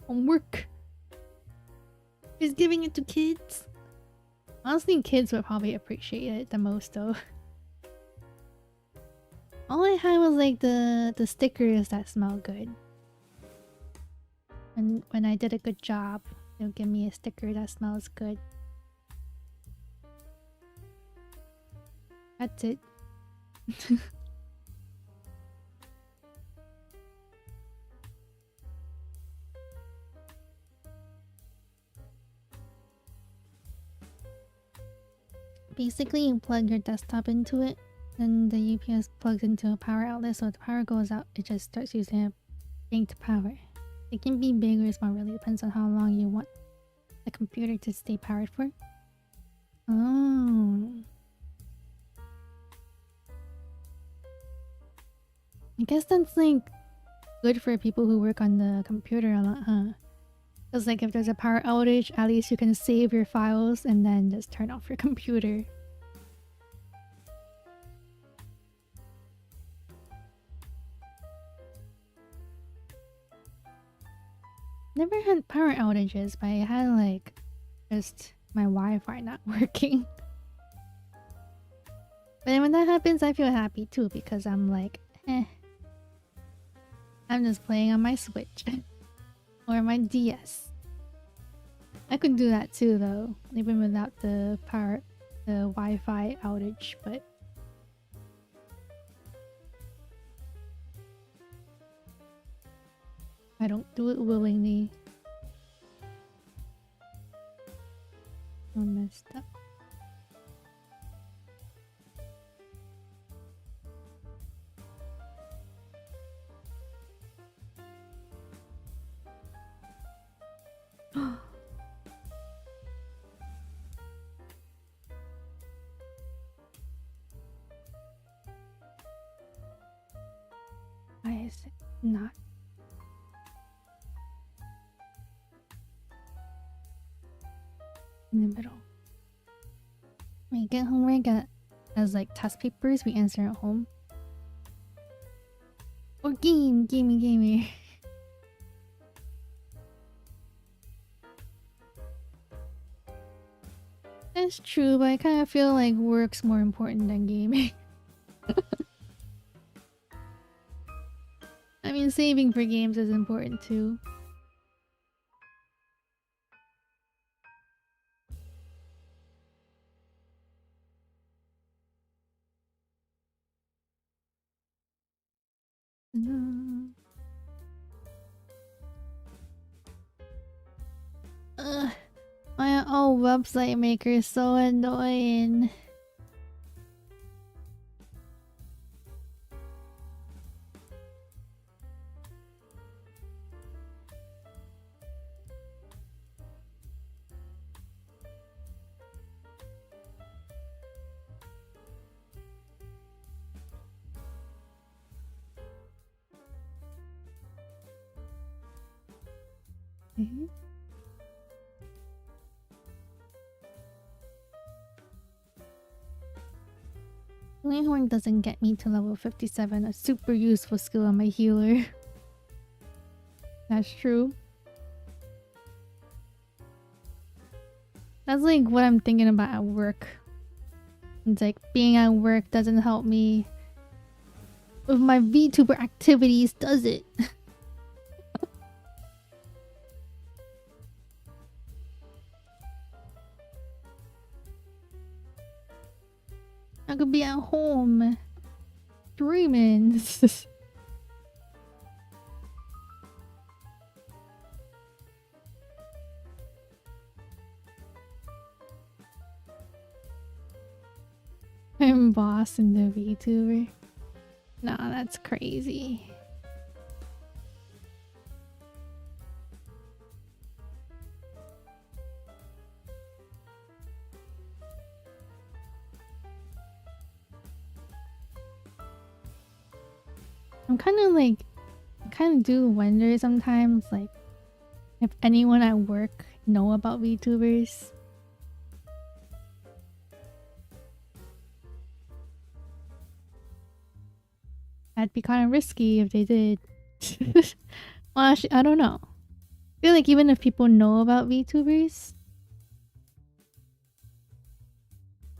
Homework. She's giving it to kids. Honestly, kids would probably appreciate it the most though. All I had was like the stickers that smell good. And when I did a good job, they'll give me a sticker that smells good. That's it. Basically, you plug your desktop into it, and the UPS plugs into a power outlet, so if the power goes out, it just starts using a banked power. It can be big or small, really depends on how long you want the computer to stay powered for. Oh. I guess that's like good for people who work on the computer a lot, huh? Because like if there's a power outage, at least you can save your files and then just turn off your computer. Never had power outages, but I had like just my Wi-Fi not working. But then when that happens, I feel happy too because I'm like, I'm just playing on my Switch. Or my DS. I could do that too though, even without the Wi-Fi outage, but I don't do it willingly. I messed up. Why is it not? In the middle. We get homework as like test papers we answer at home. Or gamey. That's true, but I kind of feel like work's more important than gaming. I mean, saving for games is important too. My old website maker is so annoying. Langhorn doesn't get me to level 57, a super useful skill on my healer. That's true. That's like what I'm thinking about at work. It's like being at work doesn't help me with my VTuber activities, does it? I could be at home dreaming. I'm boss in the VTuber. Nah, that's crazy. I'm kind of do wonder sometimes, like, if anyone at work know about VTubers. That'd be kind of risky if they did. Well, actually, I don't know. I feel like even if people know about VTubers,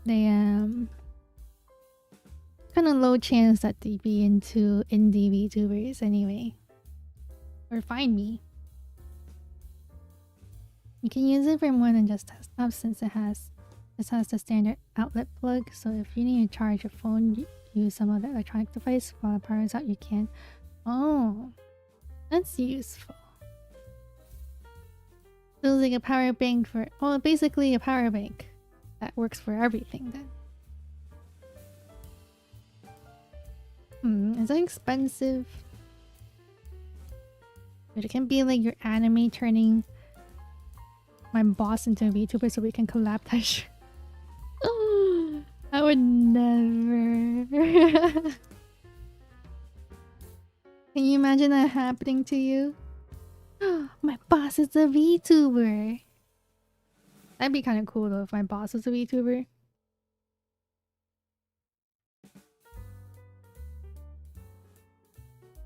they kind of low chance that they be into indie VTubers anyway, or find me. You can use it for more than just desktop since it has the standard outlet plug. So if you need to charge your phone, use some other electronic device while it powers out, you can. Oh, that's useful. So it's like a power bank for, well, basically a power bank that works for everything then. Is that expensive? But it can be like your anime turning my boss into a VTuber so we can collab that shit. I would never. Can you imagine that happening to you? My boss is a VTuber. That'd be kind of cool though if my boss was a VTuber.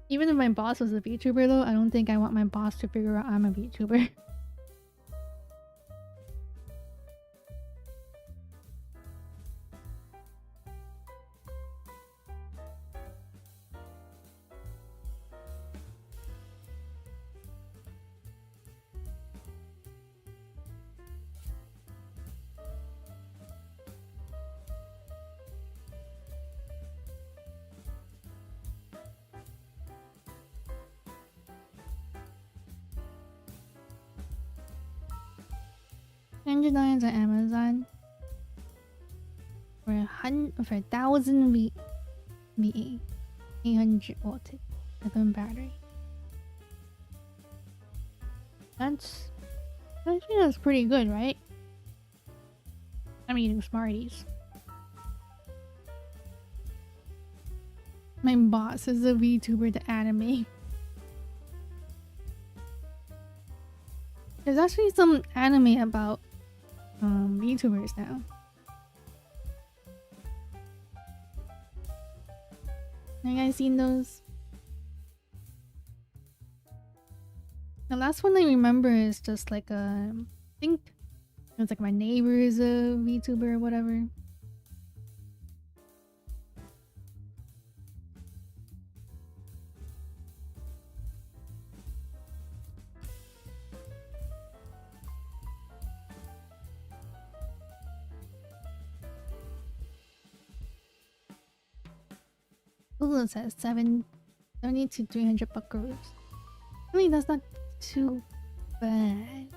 Even if my boss was a VTuber though, I don't think I want my boss to figure out I'm a VTuber. $100 on Amazon for 1,000 VA 800 watt lithium battery. I think that's pretty good, right? I'm eating Smarties. My boss is a VTuber to anime. There's actually some anime about VTubers now. Have you guys seen those? The last one I remember is just like I think it was like my neighbor is a VTuber or whatever. Google says 70 to 300 buckaroos. I mean, that's not too bad.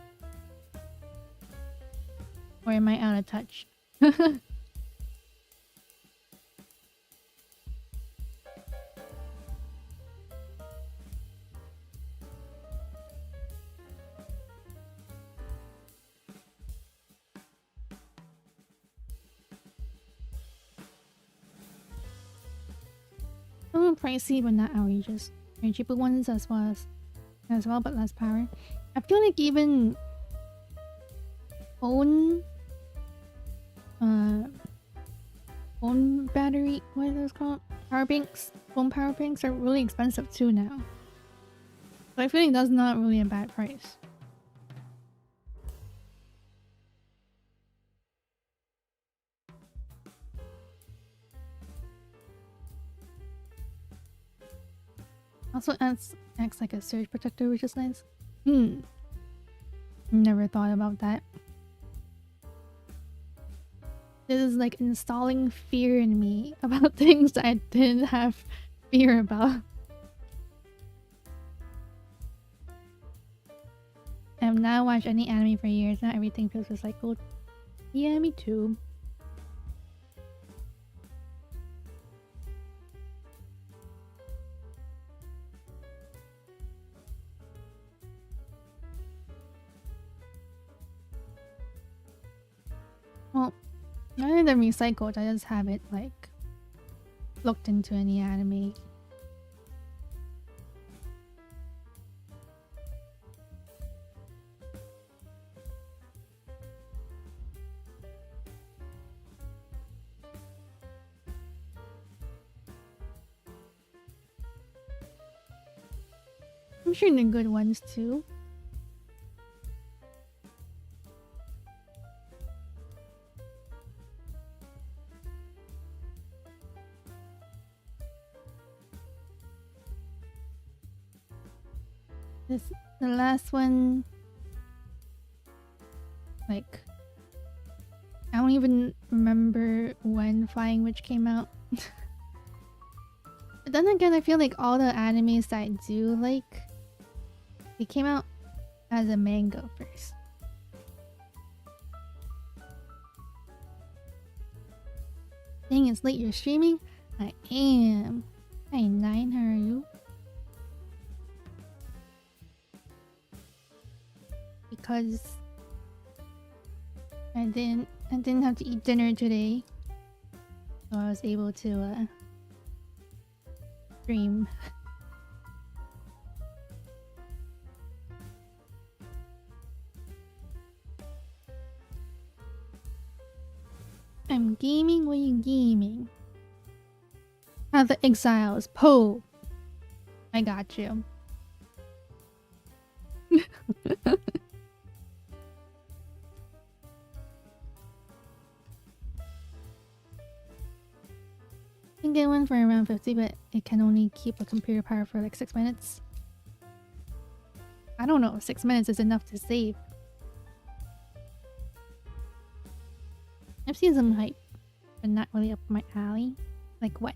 Or am I out of touch? A little pricey, but not outrageous. There are cheaper ones as well, but less power. I feel like even phone battery, what are those called? Power banks. Phone power banks are really expensive too now. But I feel like that's not really a bad price. Also acts like a surge protector, which is nice. Never thought about that. This is like installing fear in me about things that I didn't have fear about. I have not watched any anime for years. Now everything feels recycled. Yeah, me too. Well, rather than recycled, I just haven't like looked into any anime. I'm sure they're good ones too. The last one, like, I don't even remember when Flying Witch came out. But then again, I feel like all the animes that I do like, they came out as a manga first. Dang, it's late, you're streaming? I am. Hey, 9, how are you? Because I didn't have to eat dinner today, so I was able to stream. I'm gaming. What are you gaming? The Exiles. Poe. I got you. I can get one for around 50, but it can only keep a computer power for like 6 minutes. I don't know, 6 minutes is enough to save. I've seen some hype, but not really up my alley. Like what?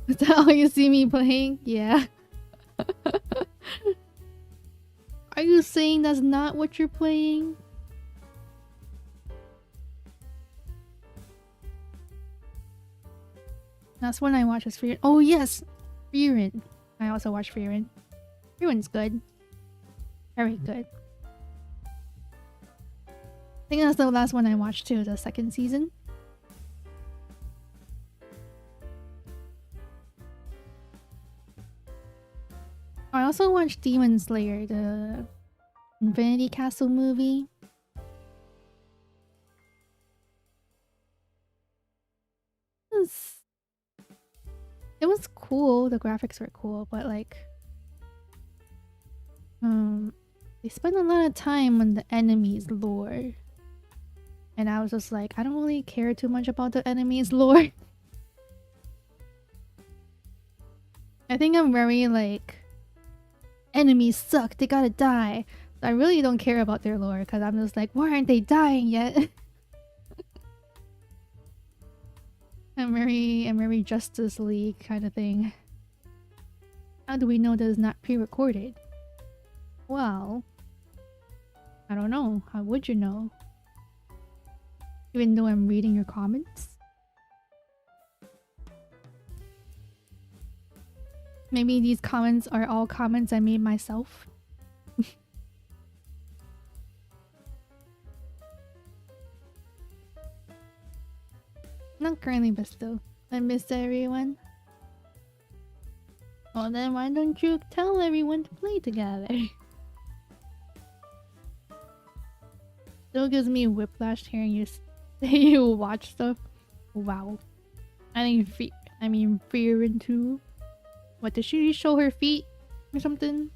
Is that all you see me playing? Yeah. Are you saying that's not what you're playing? That's when I watch is Frieren. Oh yes! Frieren. I also watch Frieren. Frieren's good. Very good. I think that's the last one I watched too, the second season. I also watched Demon Slayer, the Infinity Castle movie. It was cool, the graphics were cool, but like they spent a lot of time on the enemy's lore. And I was just like, I don't really care too much about the enemy's lore. I think I'm very like, enemies suck, they gotta die. So I really don't care about their lore because I'm just like, why aren't they dying yet? I'm very Justice League kind of thing. How do we know that it's not pre-recorded? Well, I don't know. How would you know? Even though I'm reading your comments? Maybe these comments are all comments I made myself? Not currently, but still. I miss everyone. Well then why don't you tell everyone to play together? Still gives me whiplash hearing you say you watch stuff. Wow. I mean Frieren too. What, did she show her feet or something?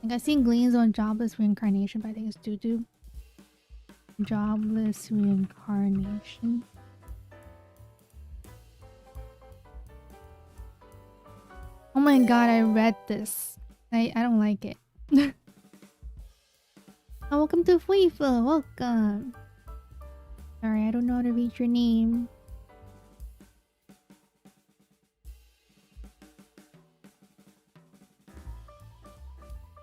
Like, I've seen gleans on Jobless Reincarnation, but I think it's doo-doo. Jobless Reincarnation. Oh my god, I read this. I don't like it. Oh, welcome to FIFA. Welcome. Sorry, I don't know how to read your name.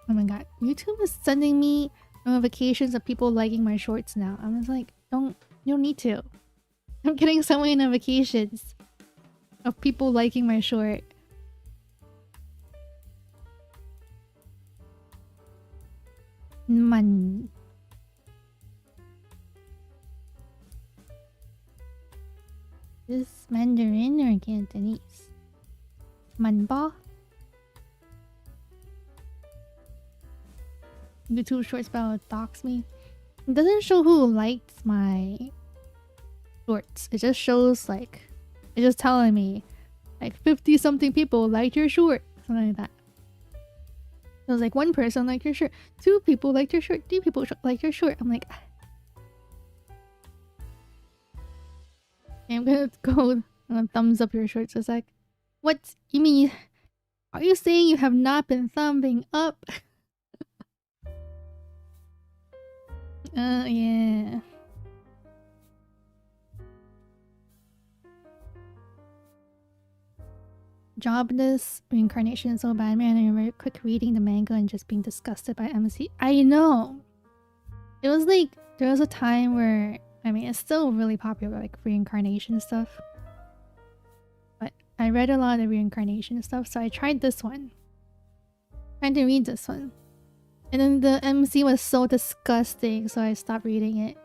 Oh my god, YouTube is sending me notifications of people liking my shorts now. I'm just like, you don't need to. I'm getting so many notifications of people liking my short. Man. Is this Mandarin or Cantonese? Manba? YouTube shorts about dox me. It doesn't show who liked my shorts. It just shows like, it's just telling me like 50 something people liked your short. Something like that. So it was like 1 person liked your shirt, 2 people liked your shirt, 3 people liked your short. I'm like, okay, I'm gonna go thumbs up your shorts. It's like, what? You mean, are you saying you have not been thumbing up? Yeah. Jobless Reincarnation is so bad, man. I remember quick reading the manga and just being disgusted by MC. I know. It was like, there was a time where, I mean, it's still really popular, like reincarnation stuff. But I read a lot of reincarnation stuff, so I tried this one. Trying to read this one. And then the MC was so disgusting, so I stopped reading it.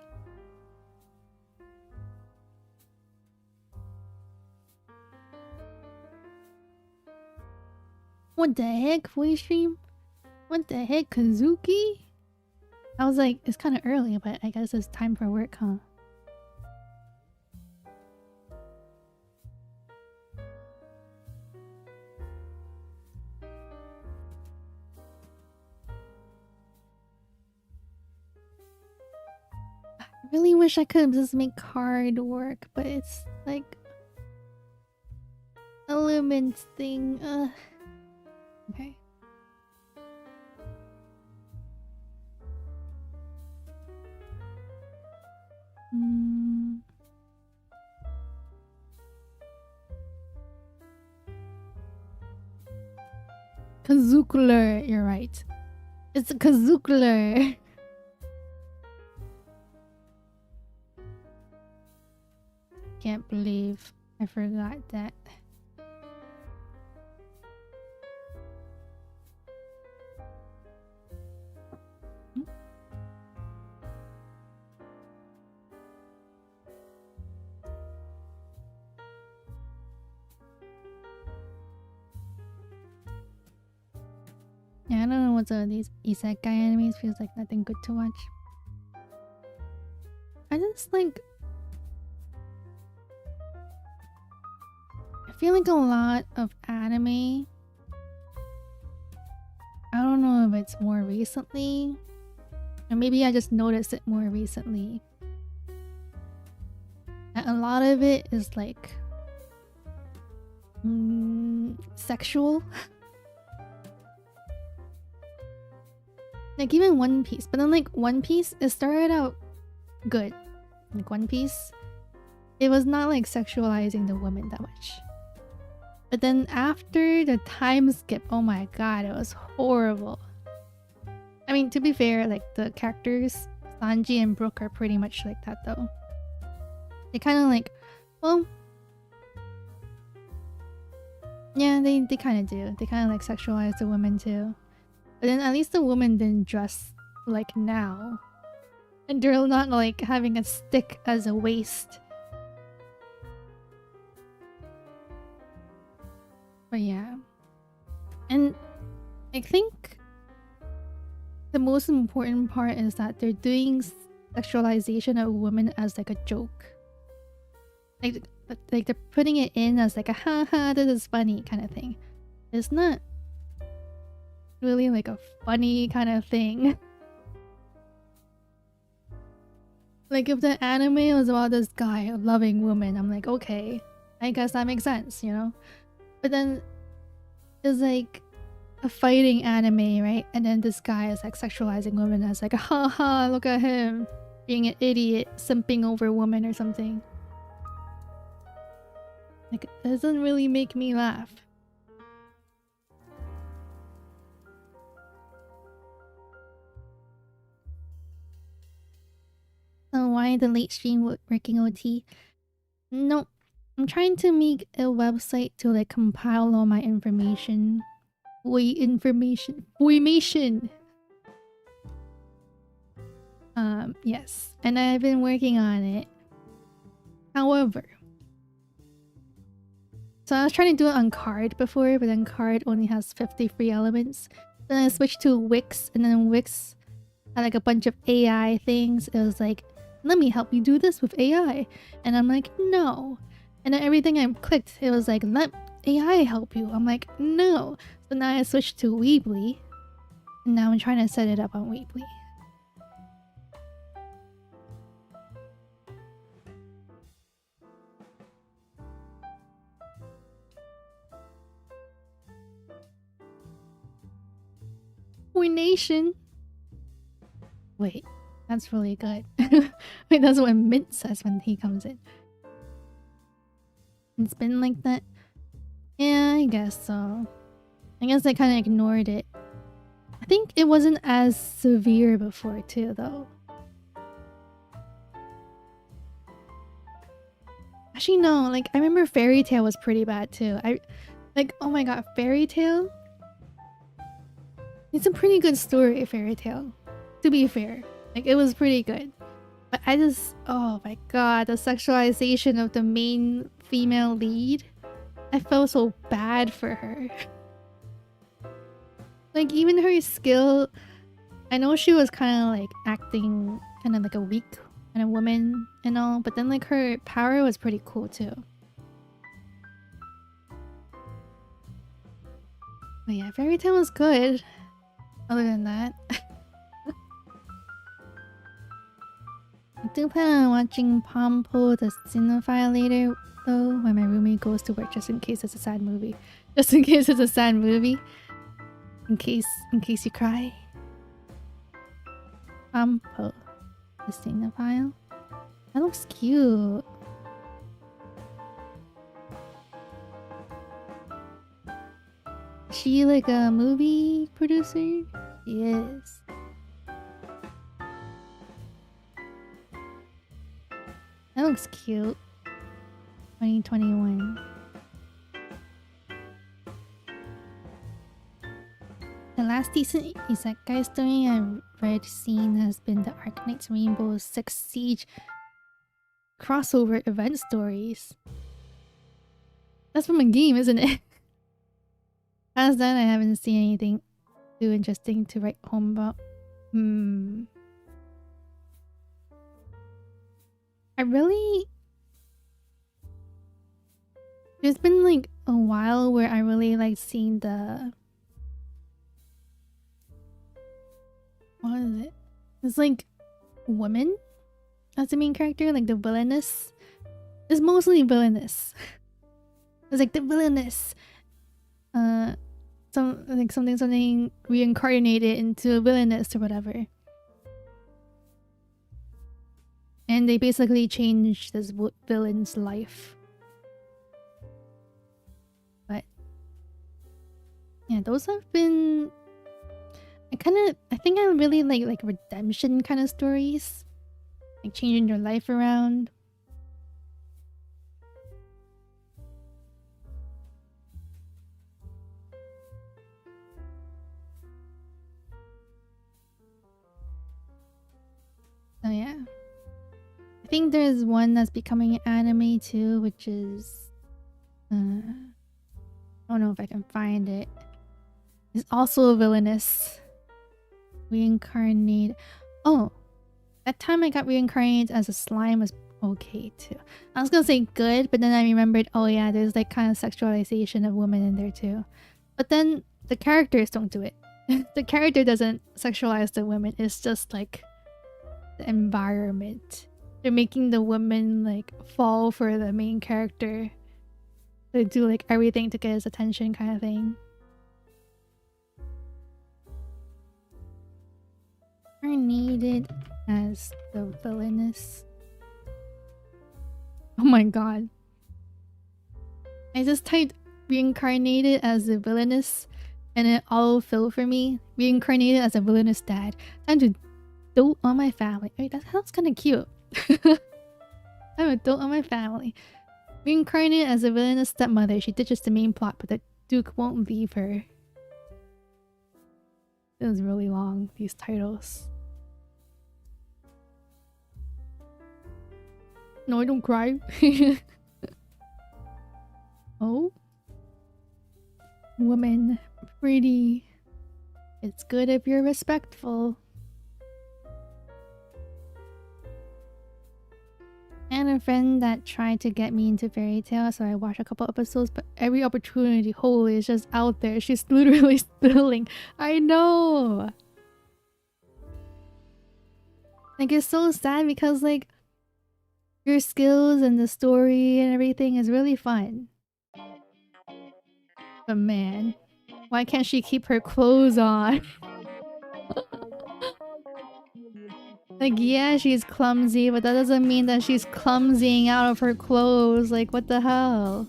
What the heck, voice stream? What the heck, Kazuki? I was like, it's kind of early, but I guess it's time for work, huh? I really wish I could just make hard work, but it's like elements thing. Okay. Kazukler, you're right. It's a Kazukler. Can't believe I forgot that. Yeah, I don't know what's up with these isekai animes. Feels like nothing good to watch. I just like... I feel like a lot of anime... I don't know if it's more recently. Or maybe I just noticed it more recently. A lot of it is like... sexual. Like even One Piece, but then like One Piece, it started out good. Like One Piece, it was not like sexualizing the women that much. But then after the time skip, oh my god, it was horrible. I mean, to be fair, like the characters, Sanji and Brook are pretty much like that though. They kind of like, well, yeah, they kind of do. They kind of like sexualize the women too. But then at least the woman didn't dress like now. And they're not like having a stick as a waist. But yeah. And I think the most important part is that they're doing sexualization of women as like a joke. Like they're putting it in as like a haha, this is funny kind of thing. It's not really like a funny kind of thing. Like if the anime was about this guy loving women, I'm like, okay, I guess that makes sense, you know? But then it's like a fighting anime, right? And then this guy is like sexualizing women as like, haha, look at him being an idiot, simping over women or something. Like it doesn't really make me laugh. So why the late stream working OT? No, I'm trying to make a website to like compile all my information. Information. Yes, and I've been working on it. However, so I was trying to do it on Card before, but then Card only has 50 free elements. Then I switched to Wix, and then Wix had like a bunch of AI things. It was like, let me help you do this with AI. And I'm like, no. And then everything I clicked, it was like, let AI help you. I'm like, no. So now I switched to Weebly. And now I'm trying to set it up on Weebly. Nation. Wait, that's really good. Wait, that's what Mint says when he comes in. It's been like that? Yeah, I guess so. I guess I kind of ignored it. I think it wasn't as severe before too, though. Actually, no. Like, I remember Fairy Tail was pretty bad too. Oh my god, Fairy Tail? It's a pretty good story, Fairy Tail. To be fair. Like, it was pretty good. But I just... oh my god, the sexualization of the main female lead. I felt so bad for her. Like, even her skill... I know she was kind of like acting kind of like a weak kind of woman and all. But then like her power was pretty cool too. But yeah, Fairy Tail was good. Other than that. I do plan on watching Pompo the Cinephile later though, when my roommate goes to work, just in case it's a sad movie. Just in case it's a sad movie. In case you cry. Pompo the Cinephile. That looks cute. she like a movie producer? She is. That looks cute. 2021. The last decent isekai story I've seen has been the Arcanite's Rainbow Six Siege crossover event stories. That's from a game, isn't it? Past that, I haven't seen anything too interesting to write home about. There's been like a while where I really like seeing the... What is it? It's like women as the main character, like the villainess. It's mostly villainess. It's like the villainess. Something reincarnated into a villainess or whatever. And they basically changed this villain's life. But yeah, those have been... I think I really like redemption kind of stories. Like changing your life around. Oh yeah. I think there's one that's becoming an anime too, which is... I don't know if I can find it. It's also a villainess. Reincarnate. Oh, that time I got reincarnated as a slime was okay too. I was gonna say good, but then I remembered, oh yeah, there's like kind of sexualization of women in there too. But then the characters don't do it. The character doesn't sexualize the women. It's just like the environment. They're making the women like fall for the main character. They do like everything to get his attention kind of thing. Are needed as the villainess. Oh my god. I just typed reincarnated as the villainess and it all filled for me. Reincarnated as a villainous dad. Time to dote on my family. Wait, that sounds kind of cute. I'm a dote on my family. Reincarnated as a villainous stepmother. She ditches the main plot, but the Duke won't leave her. It was really long, these titles. No, I don't cry. Oh? Woman, pretty. It's good if you're respectful. And a friend that tried to get me into fairy tale, so I watched a couple episodes, but every opportunity, holy, is just out there. She's literally spilling. I know! Like, it's so sad because, like, your skills and the story and everything is really fun. But man, why can't she keep her clothes on? Like, yeah, she's clumsy, but that doesn't mean that she's clumsying out of her clothes. Like, what the hell?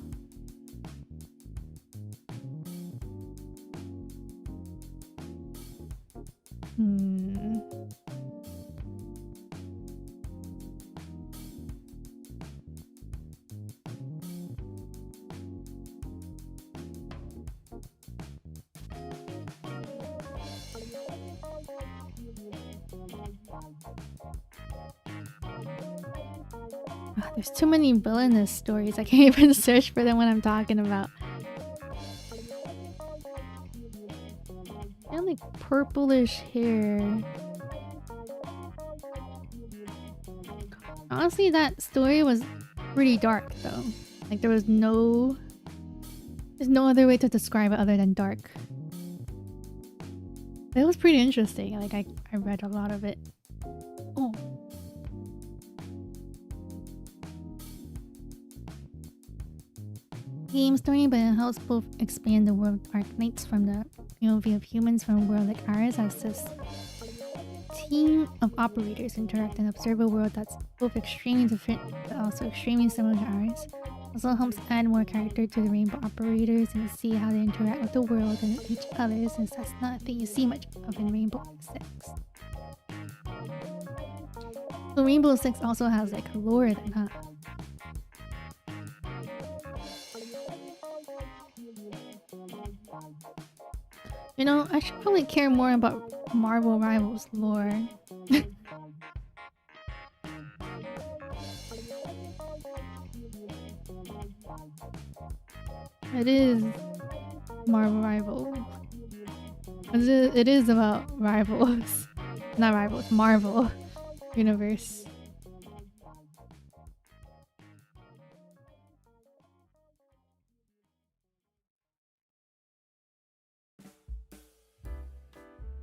There's too many villainous stories. I can't even search for them when I'm talking about. They have like purplish hair. Honestly, that story was pretty dark though. Like there's no other way to describe it other than dark. It was pretty interesting. Like I read a lot of it. Oh. Game story, but it helps both expand the world of Arcanites from the POV of humans from a world like ours as this team of operators interact and observe a world that's both extremely different but also extremely similar to ours. Also helps add more character to the rainbow operators and see how they interact with the world and each other, since that's not a thing you see much of in Rainbow Six. So Rainbow Six also has like lore then, huh? You know, I should probably care more about Marvel Rivals lore. It is Marvel Rival. It is about rivals. Not rivals, Marvel Universe.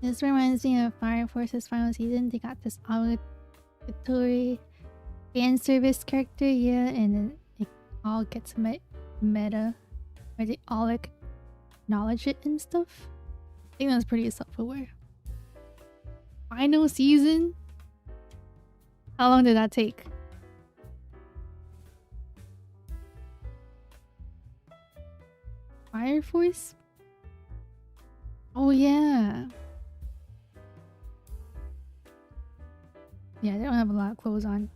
This reminds me of Fire Force's final season. They got this obligatory fan service character, yeah, and then it all gets meta, where they all like acknowledge it and stuff. I think that's pretty self-aware. Final season? How long did that take? Fire Force? Oh yeah. Yeah, they don't have a lot of clothes on.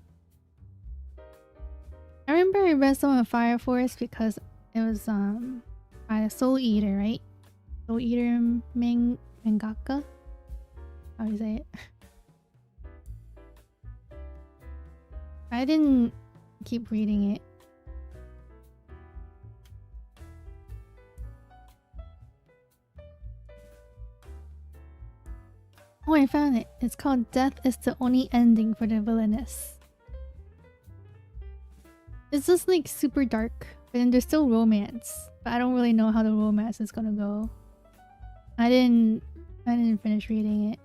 I remember I read some of Fire Force because it was by the Soul Eater, right? Soul Eater mangaka? How do you say it? I didn't keep reading it. Oh, I found it. It's called Death is the Only Ending for the Villainous. It's just like super dark, but then there's still romance. But I don't really know how the romance is gonna go. I didn't finish reading it.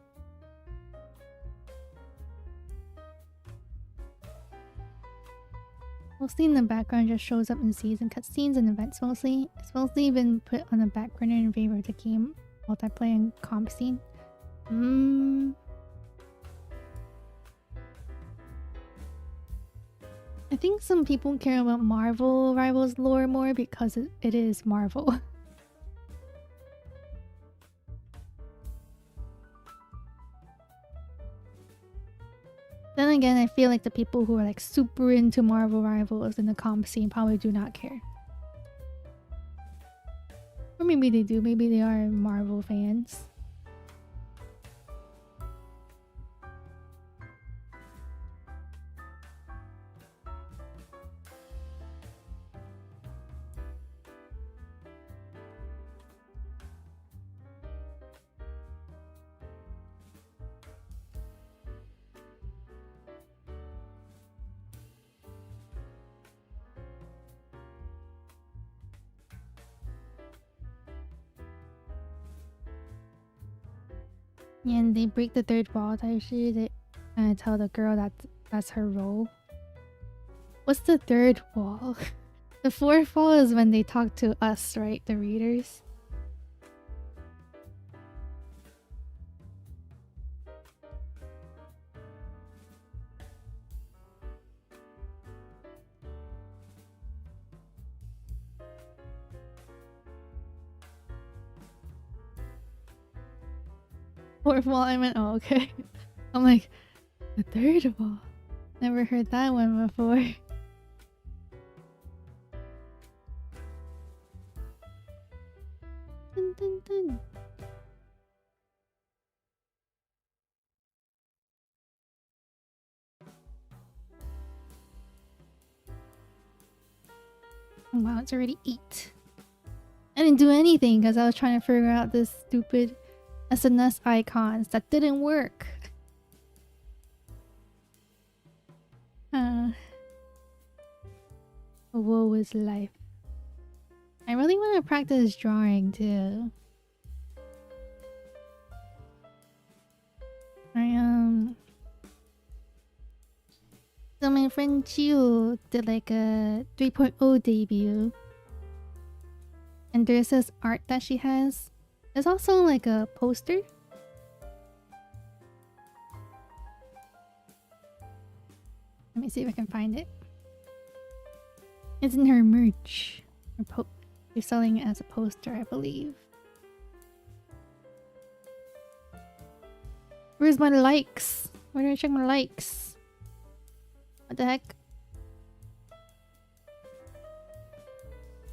Mostly in the background just shows up in season cutscenes and events mostly. It's mostly been put on the back burner in favor of the game multiplayer and comp scene. I think some people care about Marvel Rivals lore more because it is Marvel. Then again, I feel like the people who are like super into Marvel Rivals in the comp scene probably do not care. Or maybe they do, maybe they are Marvel fans. Yeah, and they break the third wall. They tell the girl that that's her role. What's the third wall? The fourth wall is when they talk to us, right? The readers. Fourth wall, I meant, oh, okay. I'm like, the third wall? Never heard that one before. Dun, dun, dun. Oh, wow, it's already 8. I didn't do anything because I was trying to figure out this stupid SNS icons that didn't work. Woe is life. I really want to practice drawing too. So my friend Chiu did like a 3.0 debut. And there's this art that she has. There's also like a poster. Let me see if I can find it. It's in her merch. You're selling it as a poster, I believe. Where's my likes? Where do I check my likes? What the heck?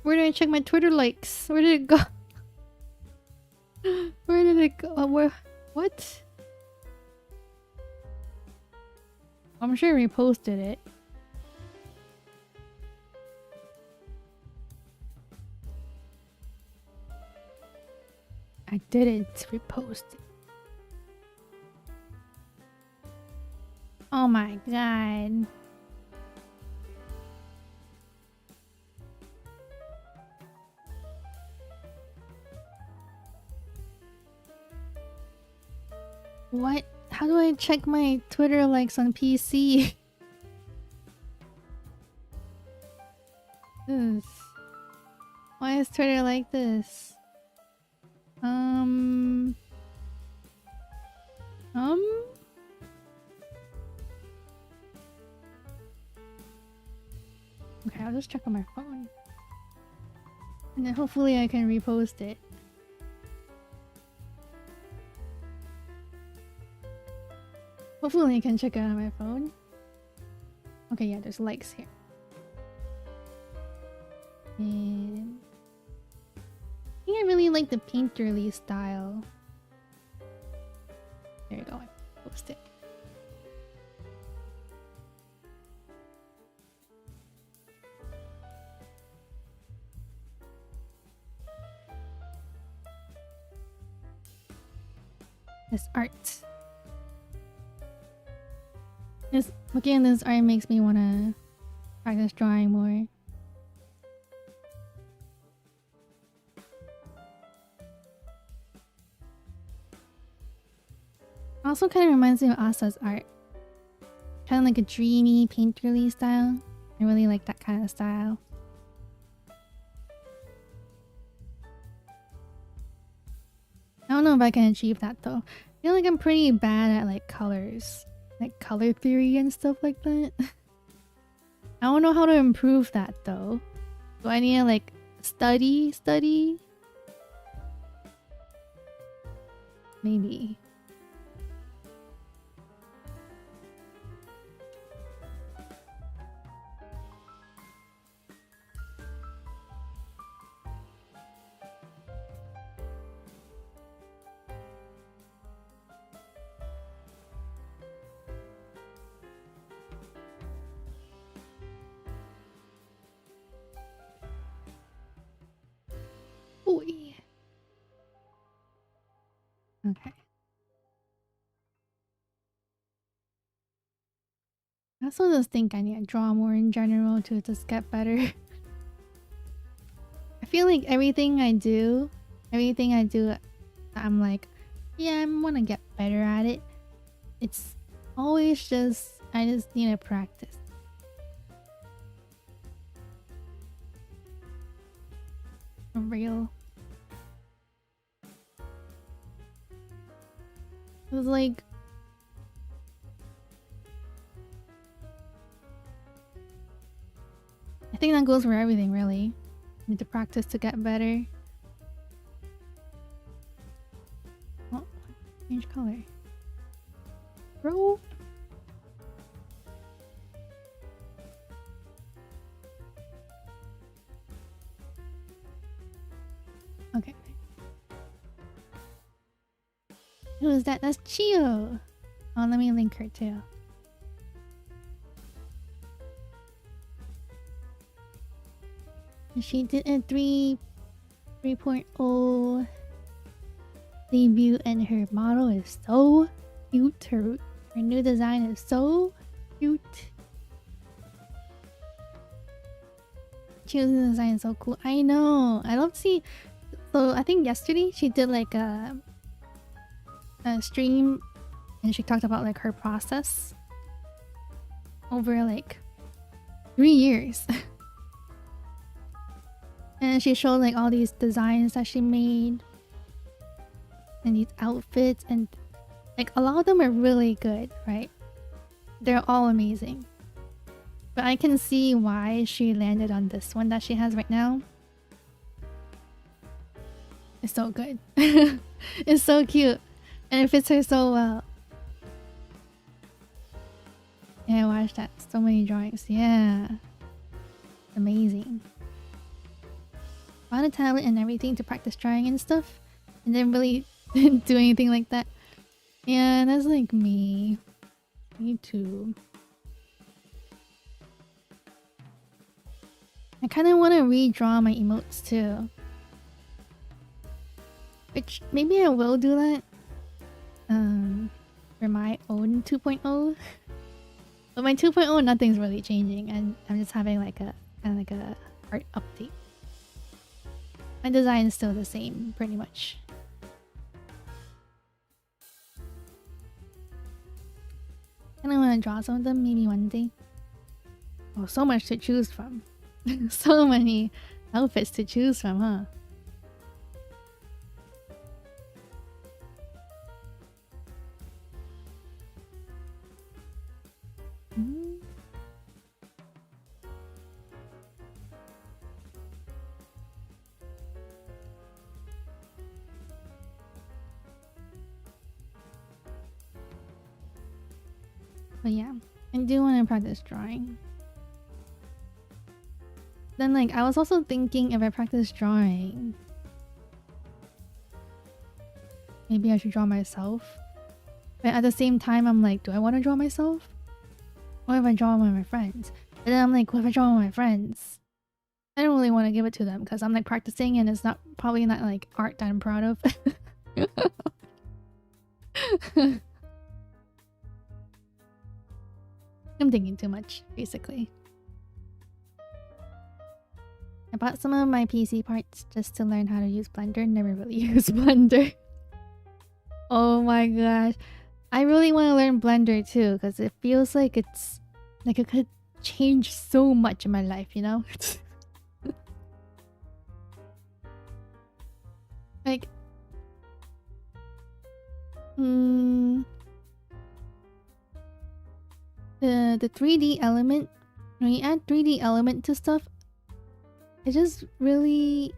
Where did I check my Twitter likes? Where did it go? Where did it go? Where? What? I'm sure I reposted it. I didn't repost it. Oh my god. What? How do I check my Twitter likes on PC? Why is Twitter like this? Okay, I'll just check on my phone. And then hopefully I can repost it. Hopefully I can check it out on my phone. Okay, yeah, there's likes here. And I think I really like the painterly style. There you go, I post it. This art. Looking at this art makes me want to practice drawing more. Also kind of reminds me of Asa's art. Kind of like a dreamy, painterly style. I really like that kind of style. I don't know if I can achieve that though. I feel like I'm pretty bad at like colors. Like color theory and stuff like that. I don't know how to improve that though. Do I need to like study? Maybe. Okay. I also just think I need to draw more in general to just get better. I feel like everything I do, I'm like, yeah, I want to get better at it. It's always just, I just need to practice. For real. It was like... I think that goes for everything, really. Need to practice to get better. Oh, change color. Bro! Okay. Who is that? That's Chio! Oh, let me link her too. She did a 3.0 debut and her model is so cute. Her new design is so cute. Chio's new design is so cool. I know. I love to see. So I think yesterday she did like a stream and she talked about like her process over like 3 years. And she showed like all these designs that she made and these outfits, and like a lot of them are really good, right? They're all amazing. But I can see why she landed on this one that she has right now. It's so good. It's so cute. And it fits her so well. Yeah, I watched that. So many drawings. Yeah. Amazing. Bought a tablet and everything to practice drawing and stuff. And didn't really do anything like that. Yeah, that's like me. Me too. I kind of want to redraw my emotes too. Which maybe I will do that. For my own 2.0. But my 2.0, nothing's really changing, and I'm just having like a kind of like a art update. My design is still the same, pretty much. And I want to draw some of them maybe one day. Oh, so much to choose from. So many outfits to choose from, huh? But yeah, I do want to practice drawing. Then like, I was also thinking if I practice drawing, maybe I should draw myself. But at the same time, I'm like, do I want to draw myself? What if I draw one of my friends? And then I'm like, what if I draw one of my friends? I don't really want to give it to them because I'm like practicing and it's probably not like art that I'm proud of. I'm thinking too much, basically. I bought some of my PC parts just to learn how to use Blender. Never really used Blender. Oh my gosh. I really want to learn Blender too, because it feels like it's like it could change so much in my life, you know? Like the 3D element, when you add 3D element to stuff, it just really,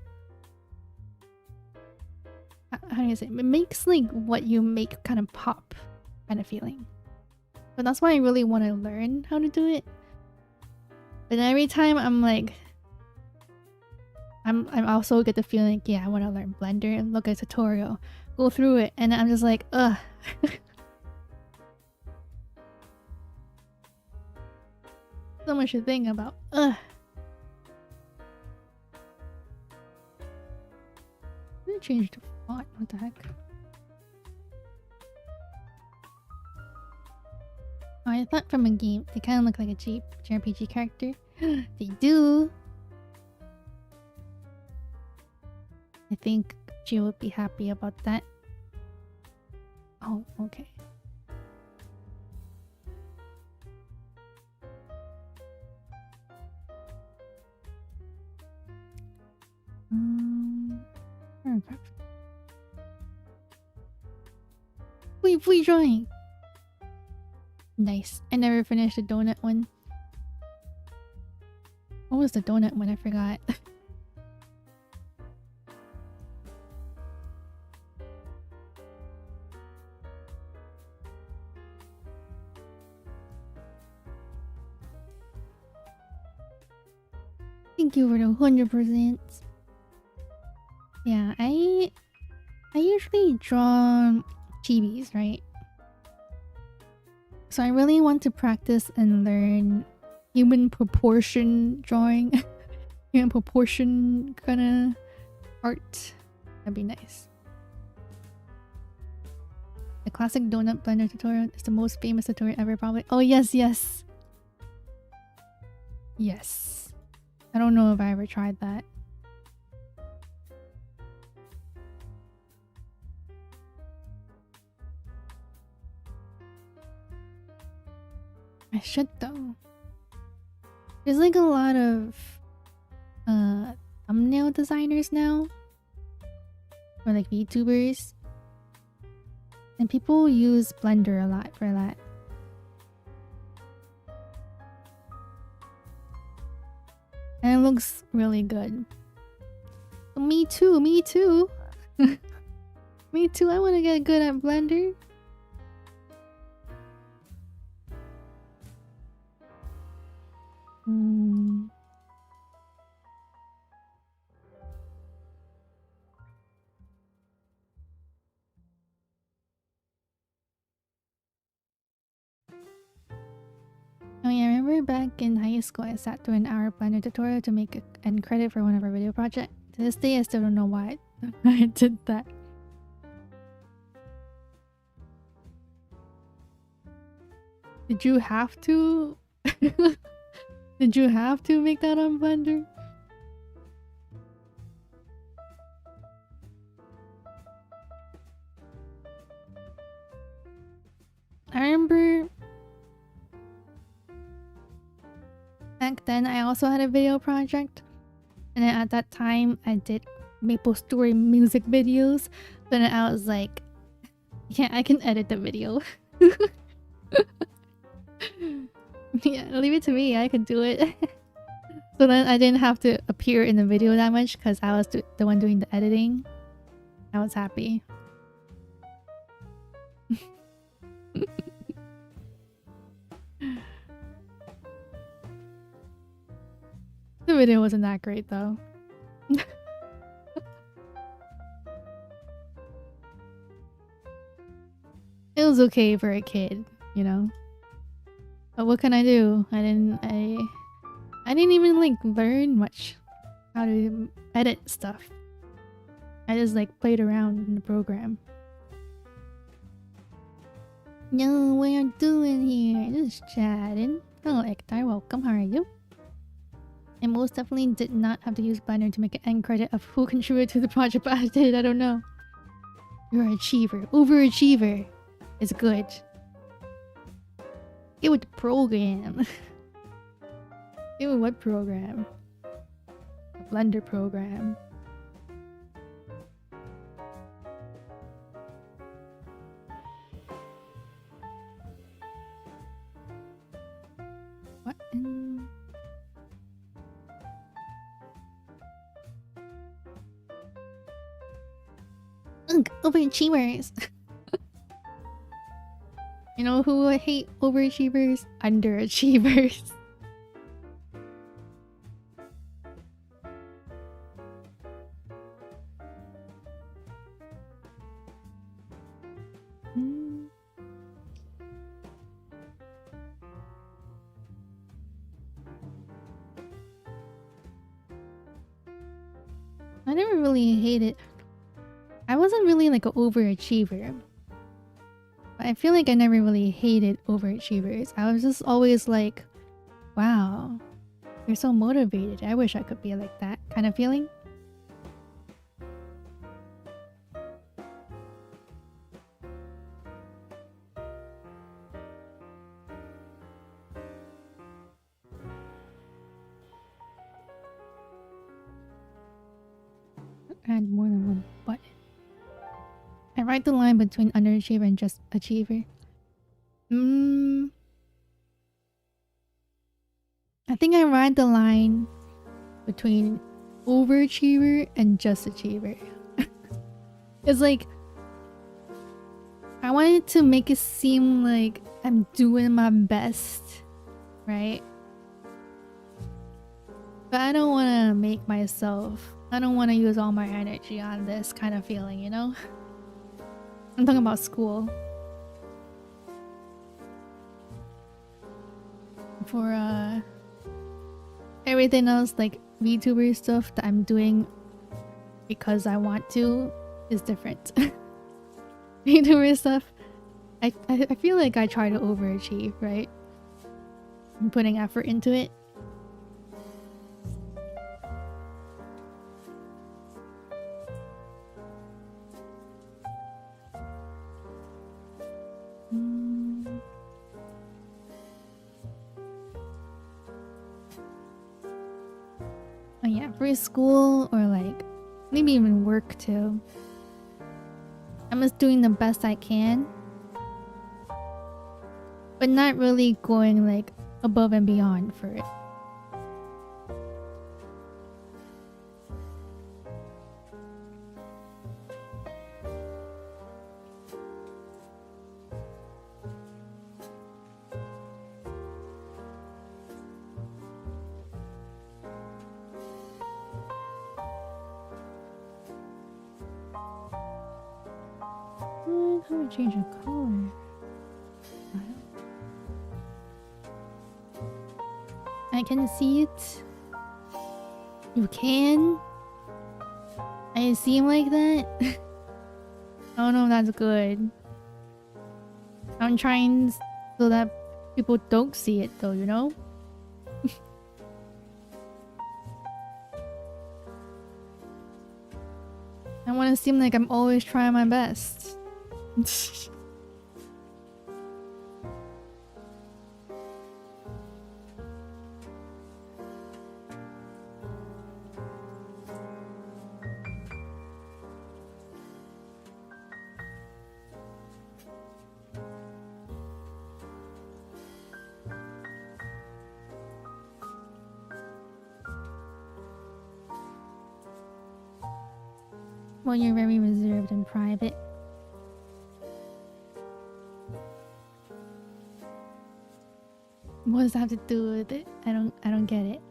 how do you say it? It makes like what you make kind of pop kind of feeling. But that's why I really want to learn how to do it. But every time I'm like, I'm also get the feeling like, yeah, I want to learn Blender and look at a tutorial, go through it, and I'm just like, ugh. So much to think about. Ugh. I'm gonna change the font. What the heck? Oh, I thought from a game they kind of look like a cheap JRPG character. They do. I think she would be happy about that. Oh, okay. Paragraph. Free drawing. Nice. I never finished the donut one. What was the donut one? I forgot. Thank you for the 100%. Yeah, I usually draw chibis, right? So I really want to practice and learn human proportion drawing. Human proportion kind of art. That'd be nice. The classic donut blender tutorial is the most famous tutorial ever, probably. Oh yes, yes. Yes. I don't know if I ever tried that. I should though. There's like a lot of thumbnail designers now, or like VTubers, and people use Blender a lot for that. And it looks really good. Me too, me too. Me too, I want to get good at Blender. Oh yeah, I remember back in high school I sat through an hour Blender tutorial to make an end credit for one of our video projects. To this day I still don't know why I did that. Did you have to? Did you have to make that on Blender? I remember back then I also had a video project, and then at that time I did Maple Story music videos, but then I was like, yeah, I can edit the video. Yeah, leave it to me, I can do it. So then I didn't have to appear in the video that much because I was the one doing the editing. I was happy. The video wasn't that great though. It was okay for a kid, you know? But what can I do? I didn't even like learn much how to edit stuff. I just like played around in the program. No, what are you doing here? Just chatting. Hello Ektar, welcome, how are you? I most definitely did not have to use Blender to make an end credit of who contributed to the project, but I did, I don't know. You're an achiever. Overachiever. It's good. Get with the program. Get with what program? The Blender program. What? Ugh, overachievers. You know who I hate overachievers? Underachievers. I never really hated. I wasn't really like an overachiever. But I feel like I never really hated overachievers. I was just always like, wow, you're so motivated. I wish I could be like that kind of feeling. Add more than one button. I write the line between underachiever and just achiever. I think I write the line between overachiever and just achiever. It's like I wanted to make it seem like I'm doing my best, right? But I don't want to make myself, I don't want to use all my energy on this kind of feeling, you know? I'm talking about school. For everything else, like VTuber stuff that I'm doing because I want to, is different. VTuber stuff, I feel like I try to overachieve, right? I'm putting effort into it. Oh yeah, for school or like maybe even work too. I'm just doing the best I can, but not really going like above and beyond for it. How do I change the color? I can see it. You can? I seem like that? I don't know if that's good. I'm trying so that people don't see it though, you know? I want to seem like I'm always trying my best. Well, you're very reserved and private. What does that have to do with it? I don't get it.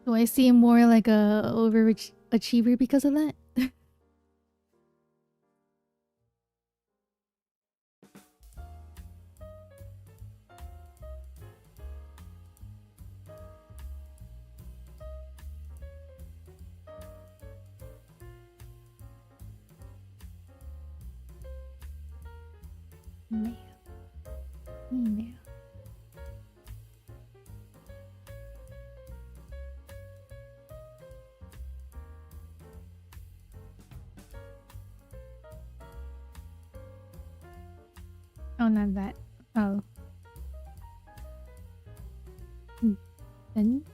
Do I seem more like a overachiever because of that? Email. Oh, not that. Oh. Then?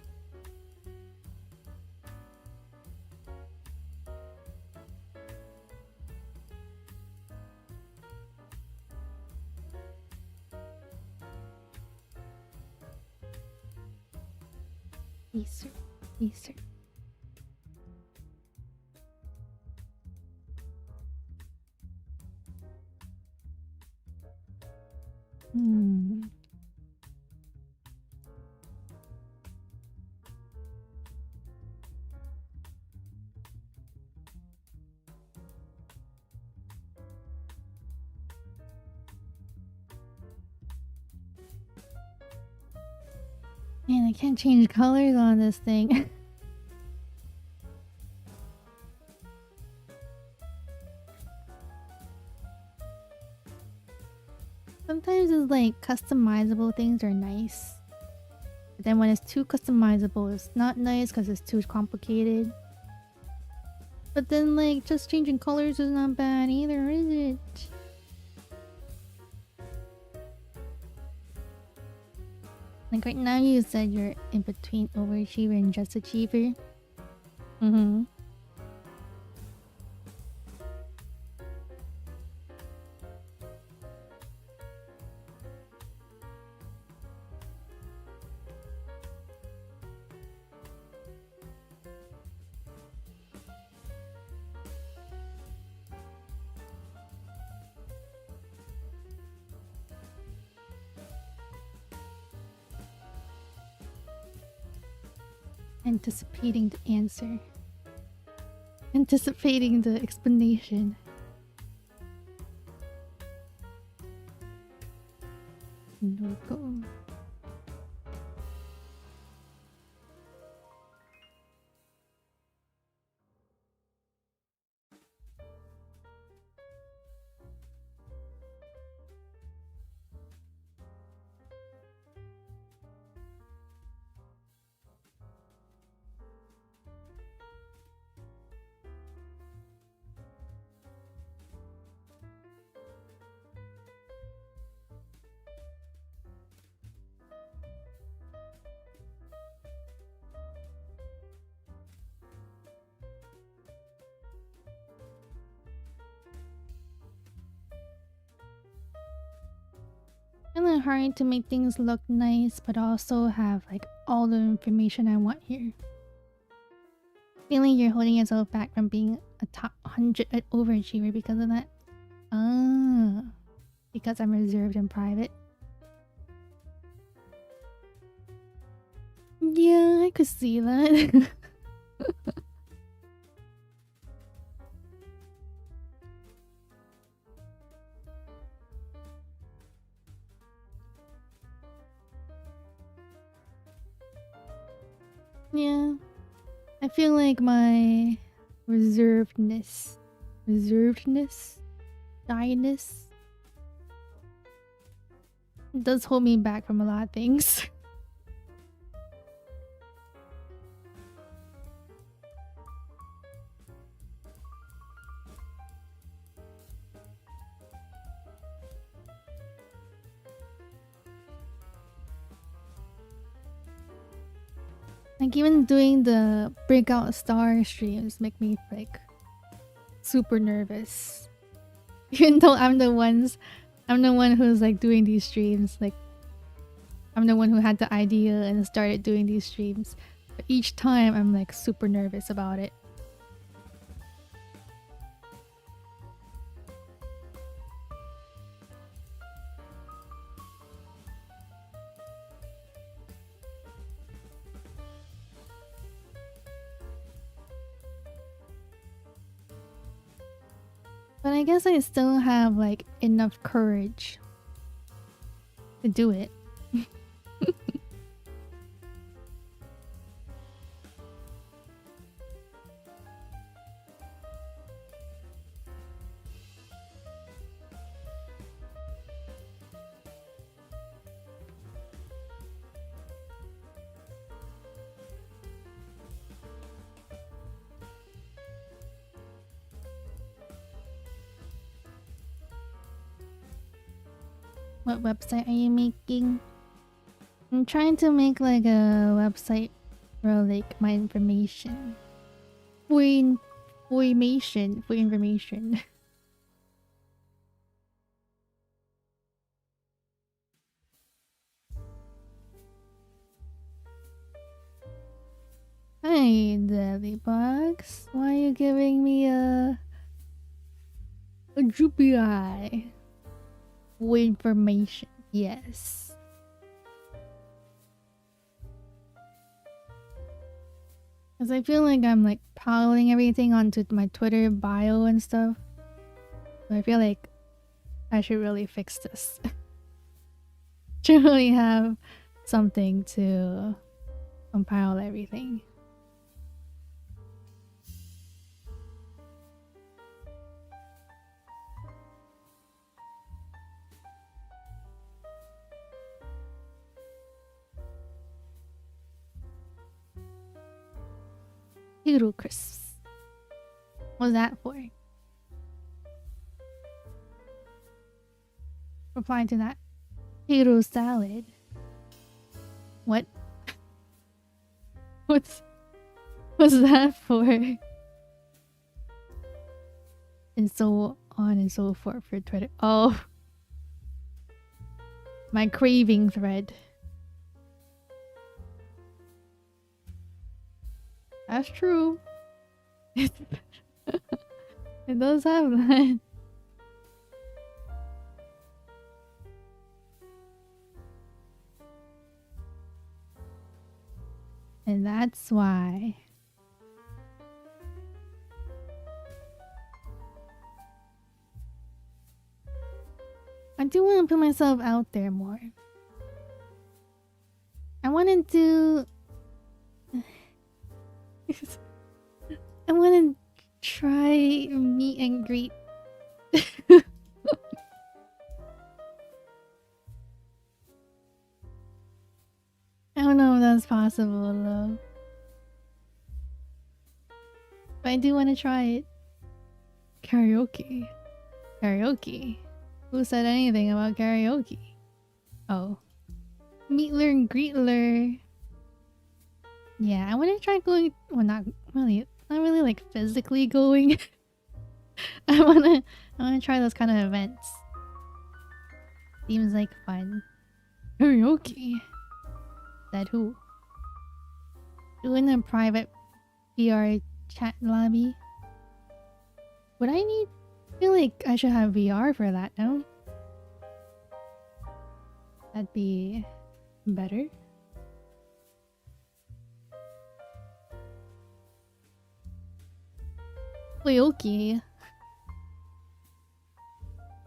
Easter. Man, I can't change colors on this thing. Sometimes it's like customizable things are nice. But then when it's too customizable, it's not nice because it's too complicated. But then like just changing colors is not bad either, is it? Like right now you said you're in between overachiever and just achiever. Anticipating the answer. Anticipating the explanation. No go. Kind of hard to make things look nice, but also have like all the information I want here. Feeling you're holding yourself back from being a top 100 overachiever because of that. Ah, because I'm reserved and private. Yeah, I could see that. I feel like my reservedness, shyness does hold me back from a lot of things. Like even doing the breakout star streams make me like super nervous. Even though I'm the one who's like doing these streams, like I'm the one who had the idea and started doing these streams. But each time I'm like super nervous about it. But I guess I still have like enough courage to do it. What website are you making? I'm trying to make like a website for like my information. For information. Hi, Deadlybugs. Why are you giving me a droopy eye? For information, yes. Because I feel like I'm like piling everything onto my Twitter bio and stuff. So I feel like I should really fix this. Should really have something to compile everything. Hero crisps. What's that for? Reply to that. Hero salad. What? What's that for? And so on and so forth for Twitter. Oh. My craving thread. That's true. It does have that. And that's why. I do want to put myself out there more. I wanted to... I want to try meet and greet. I don't know if that's possible though. But I do want to try it. Karaoke. Karaoke. Who said anything about karaoke? Oh. Meetler and greetler. Yeah, I want to try going. Well, not really like physically going. I wanna try those kind of events. Seems like fun. Karaoke. Said who? Doing a private VR chat lobby. Would I need? I feel like I should have VR for that. No. That'd be better. Karaoke.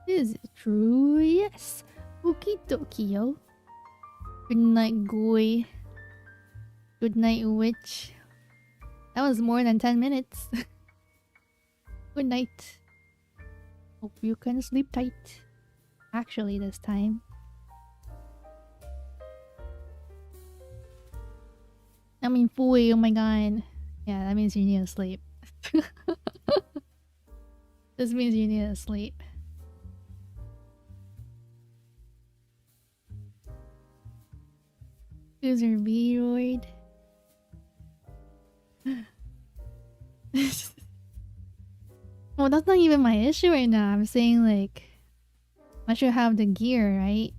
Is it true? Yes. Okie dokie, yo. Good night, Goy. Good night, Witch. That was more than 10 minutes. Good night. Hope you can sleep tight. Actually, this time. I mean, fully, oh my god. Yeah, that means you need to sleep. This means you need to sleep. User B-Roid. Well, that's not even my issue right now. I'm saying, like, I should have the gear, right?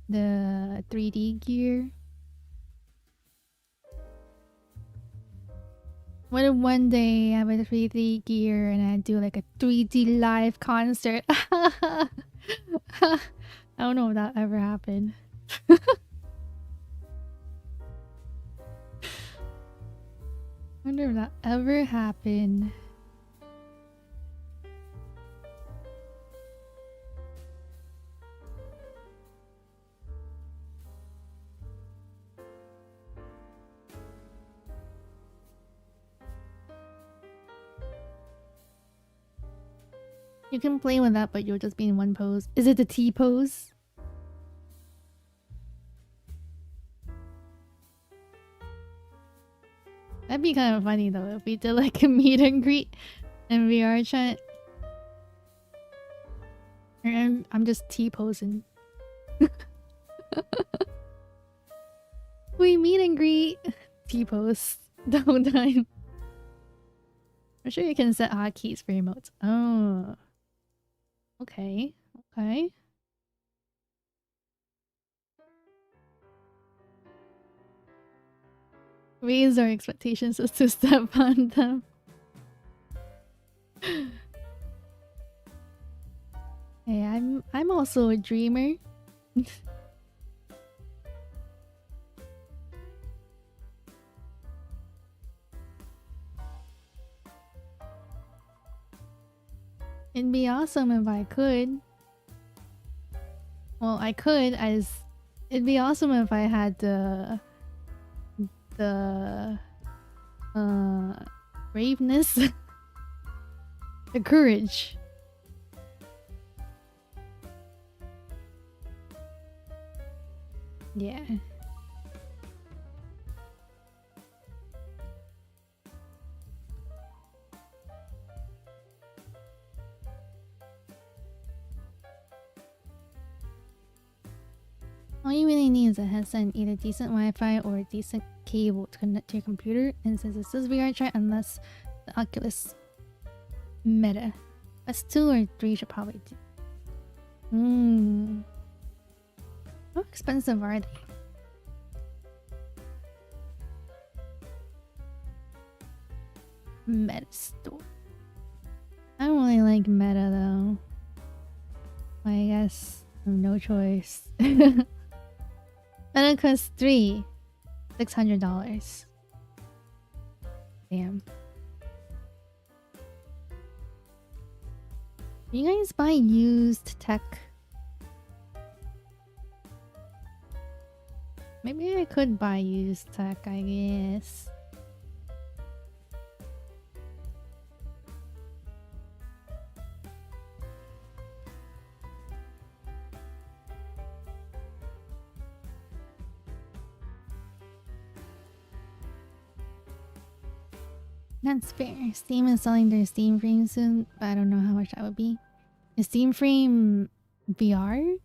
The 3D gear. What if one day I have a 3D gear and I do like a 3D live concert? I don't know if that ever happened. I wonder if that ever happened. You can play with that, but you'll just be in one pose. Is it the T pose? That'd be kind of funny though if we did like a meet and greet in VR chat. And I'm just T posing. We meet and greet. T pose the whole time. I'm sure you can set hotkeys for emotes. Oh. Okay. Okay. Raise our expectations as to step on them. Hey, I'm also a dreamer. It'd be awesome if I could. Well, I could as it'd be awesome if I had the braveness, the courage. Yeah. All you really need is a headset and either decent Wi-Fi or a decent cable to connect to your computer. And since this is VR chat, unless the Oculus Meta, that's 2 or 3 should probably do. How expensive are they? Meta store. I don't really like Meta though. I guess I have no choice. Meta costs $600. Damn. You guys buy used tech? Maybe I could buy used tech, I guess. That's fair. Steam is selling their Steam Frame soon, but I don't know how much that would be. Is Steam Frame VR?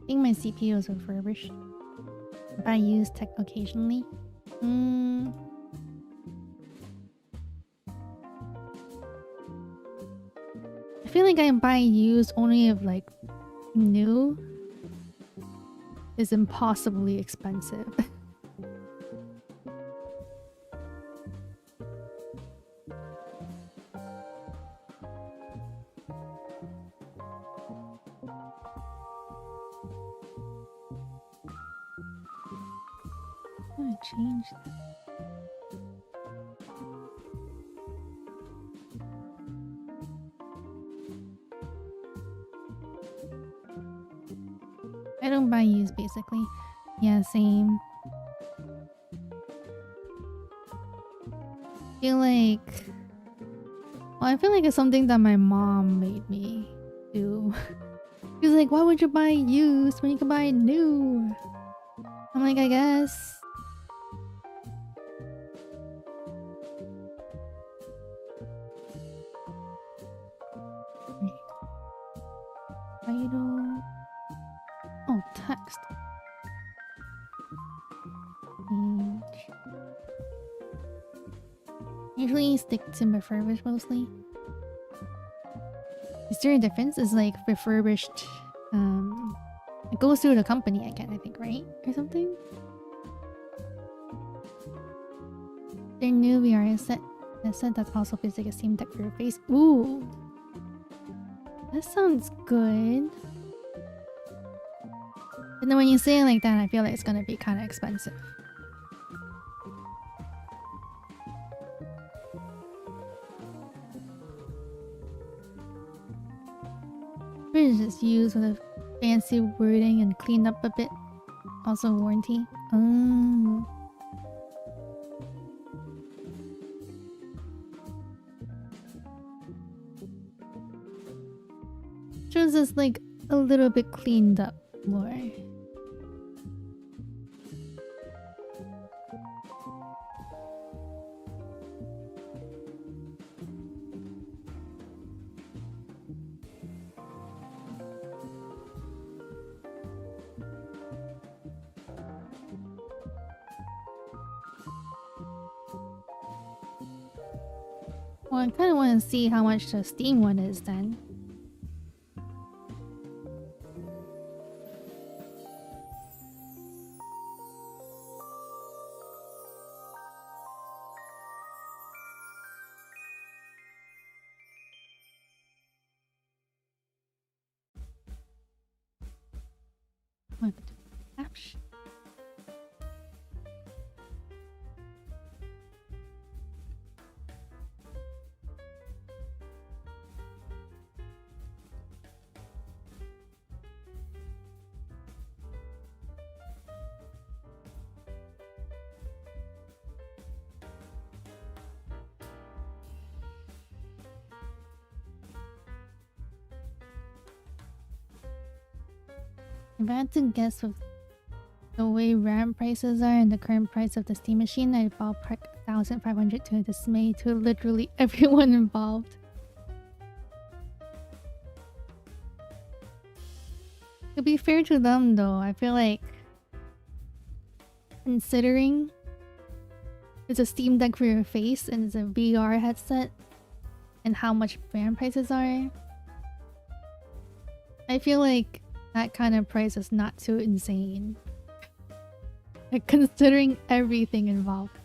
I think my CPU is refurbished. If I use tech occasionally. I feel like I buy used only if like new is impossibly expensive. I'm gonna change that. I don't buy used basically. Yeah, same. I feel like it's something that my mom made me do. She was like, why would you buy used when you can buy new? I'm like, I guess. Title. Oh, text. Page. Usually stick to refurbished mostly. Is there a difference? Is like refurbished, it goes through the company again, I think, right? Or something? Their new VR set that's also basically a Steam Deck for your face. Ooh! That sounds good. But then when you say it like that, I feel like it's gonna be kind of expensive. It's just used with a fancy wording and cleaned up a bit. Also warranty. Oh. Shows us like a little bit cleaned up more. Well, I kind of want to see how much the Steam one is then. What? Apps? If I had to guess with the way RAM prices are and the current price of the Steam machine, I'd ballpark 1,500 to a dismay to literally everyone involved. To be fair to them though, I feel like considering it's a Steam Deck for your face and it's a VR headset and how much RAM prices are, I feel like that kind of price is not too insane. Like, considering everything involved.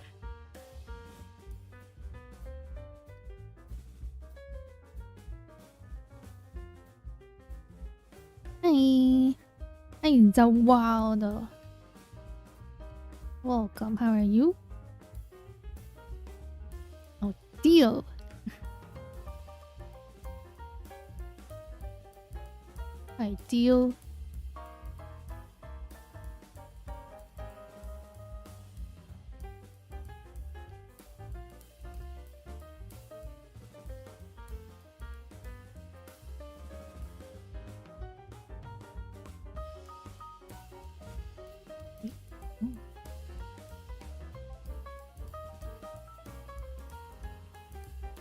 Hi! Hi, the wild. Welcome, how are you? Oh, deal! Ideal.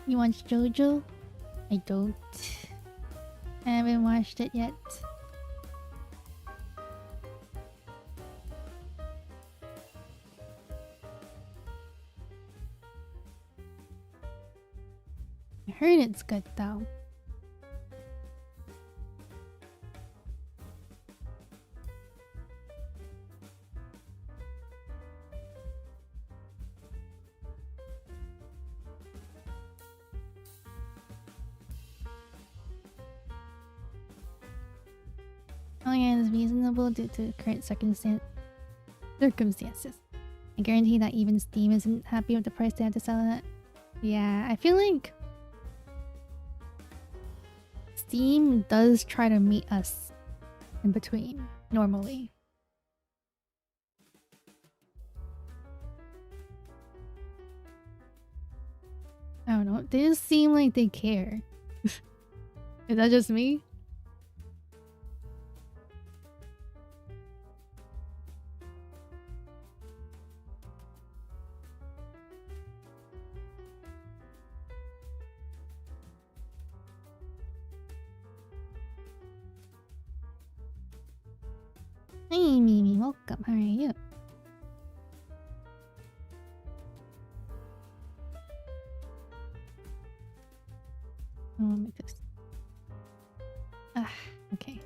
You watch JoJo? I don't. I haven't watched it yet. I heard it's good though. Oh yeah, it's reasonable due to current circumstances. I guarantee that even Steam isn't happy with the price they had to sell it at. Yeah, I feel like Steam does try to meet us in between, normally. I don't know, they just seem like they care. Is that just me? Hey Mimi, welcome. How are you? I'll make this. Ah, okay.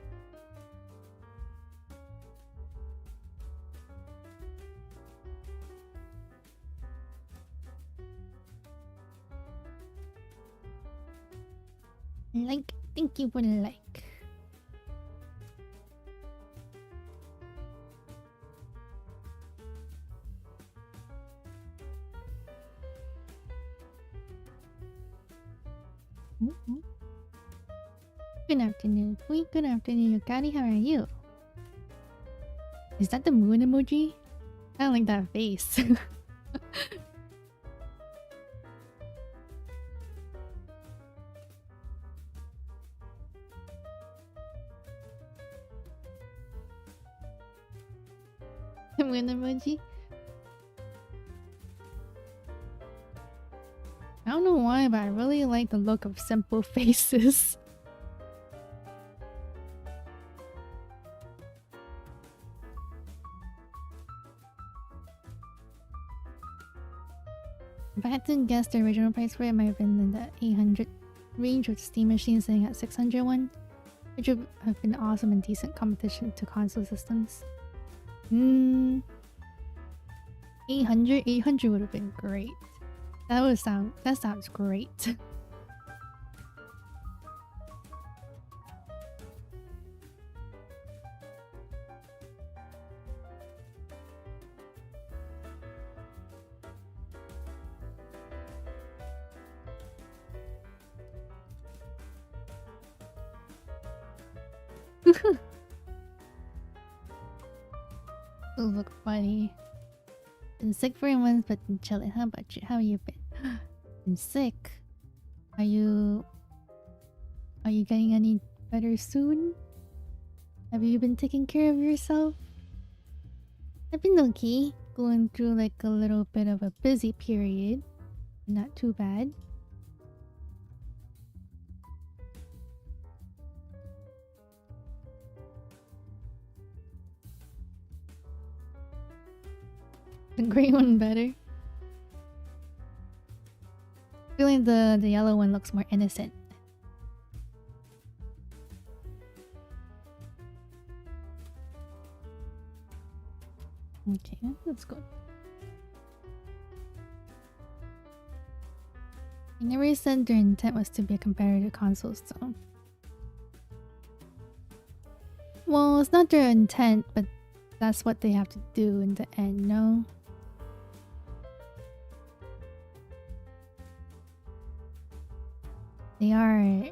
Like, thank you for the like. Good afternoon, Tweet. Good afternoon, Yukari. How are you? Is that the moon emoji? I don't like that face. The moon emoji? I don't know why, but I really like the look of simple faces. If I had to guess, the original price for it might have been in the 800 range, with Steam machine sitting at 601, which would have been awesome and decent competition to console systems. 800 would have been great. That sounds great. Oh, look funny. Been sick for months, but been chilling. How about you? How you been? Been sick? Are you getting any better soon? Have you been taking care of yourself? I've been okay. Going through like a little bit of a busy period. Not too bad. The green one better. Feeling the yellow one looks more innocent. Okay, that's good. I never said their intent was to be a competitor to consoles, though. Well, it's not their intent, but that's what they have to do in the end, no? They are...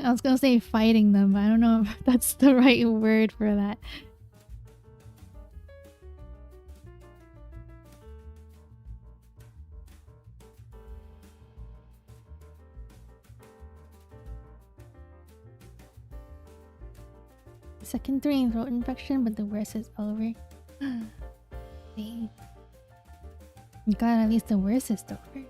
I was gonna say fighting them, but I don't know if that's the right word for that. Secondary throat infection, but the worst is over. Dang. God, at least the worst is over.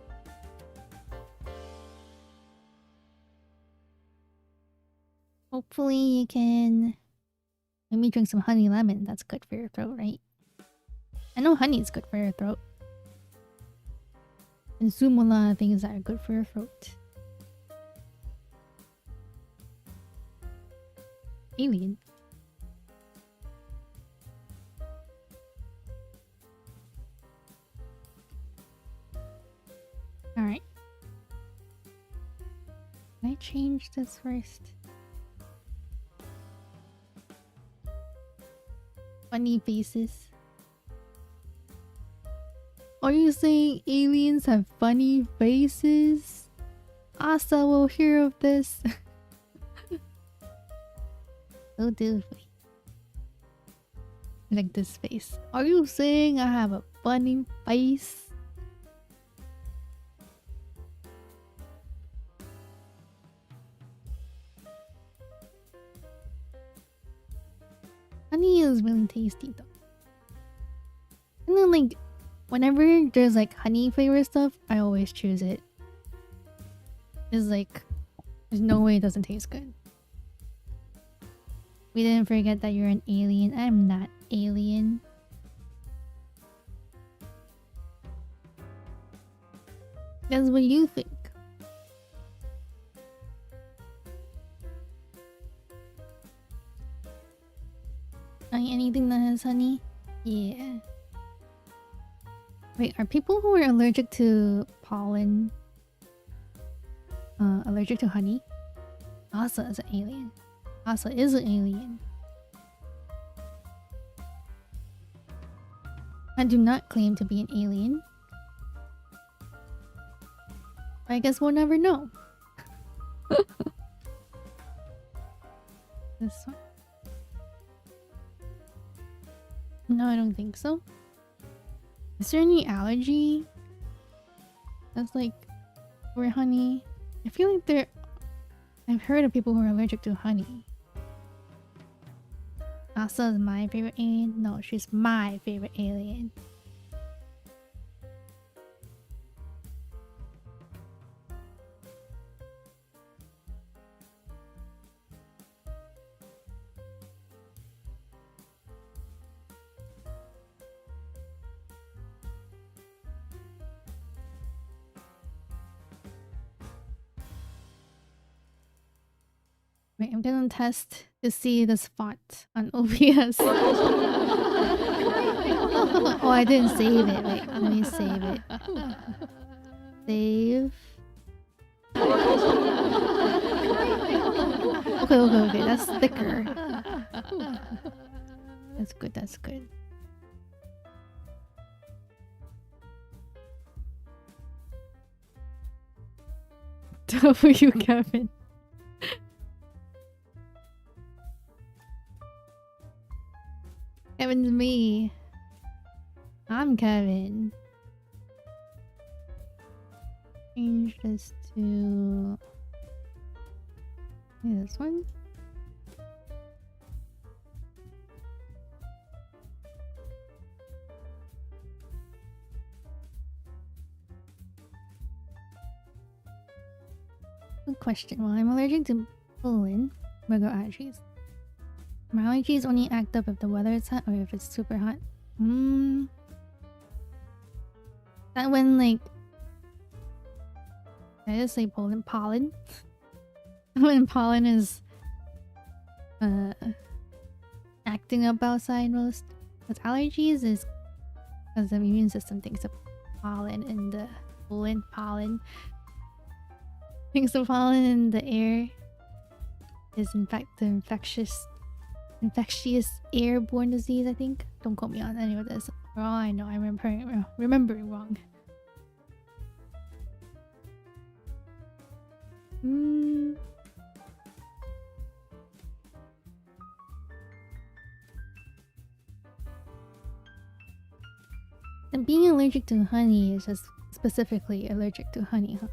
Hopefully you can maybe drink some honey lemon. That's good for your throat, right? I know honey's good for your throat. Consume a lot of things that are good for your throat. Alien. Alright. Can I this first. Funny faces. Are you saying aliens have funny faces? Asa will hear of this. So doofy. Like this face. Are you saying I have a funny face? Honey is really tasty though. And then like whenever there's like honey flavored stuff, I always choose it. It's like there's no way it doesn't taste good. We didn't forget that you're an alien. I'm not alien. That's what you think. Anything that has honey? Yeah. Wait, are people who are allergic to pollen allergic to honey? Asa is an alien. Asa is an alien. I do not claim to be an alien. I guess we'll never know. This one. No, I don't think so. Is there any allergy that's like for honey? I feel like there... I've heard of people who are allergic to honey. Asa is my favorite alien? No, she's my favorite alien. Wait, I'm gonna test to see the spot on OBS. Oh, I didn't save it. Wait, let me save it. Save. Okay. That's thicker. That's good. That's good. W. Kevin. Kevin's me. I'm Kevin. Change this to this one. Good question. Well, I'm allergic to pollen. Regular allergies. My allergies only act up if the weather is hot or if it's super hot. That when like... I just say pollen? Pollen? When pollen is... acting up outside most. With allergies is... because the immune system thinks of pollen in the... pollen. Thinks of pollen in the air is in fact the infectious airborne disease, I think. Don't quote me on any of this. For all I know, I'm remembering wrong. And being allergic to honey is just specifically allergic to honey, huh?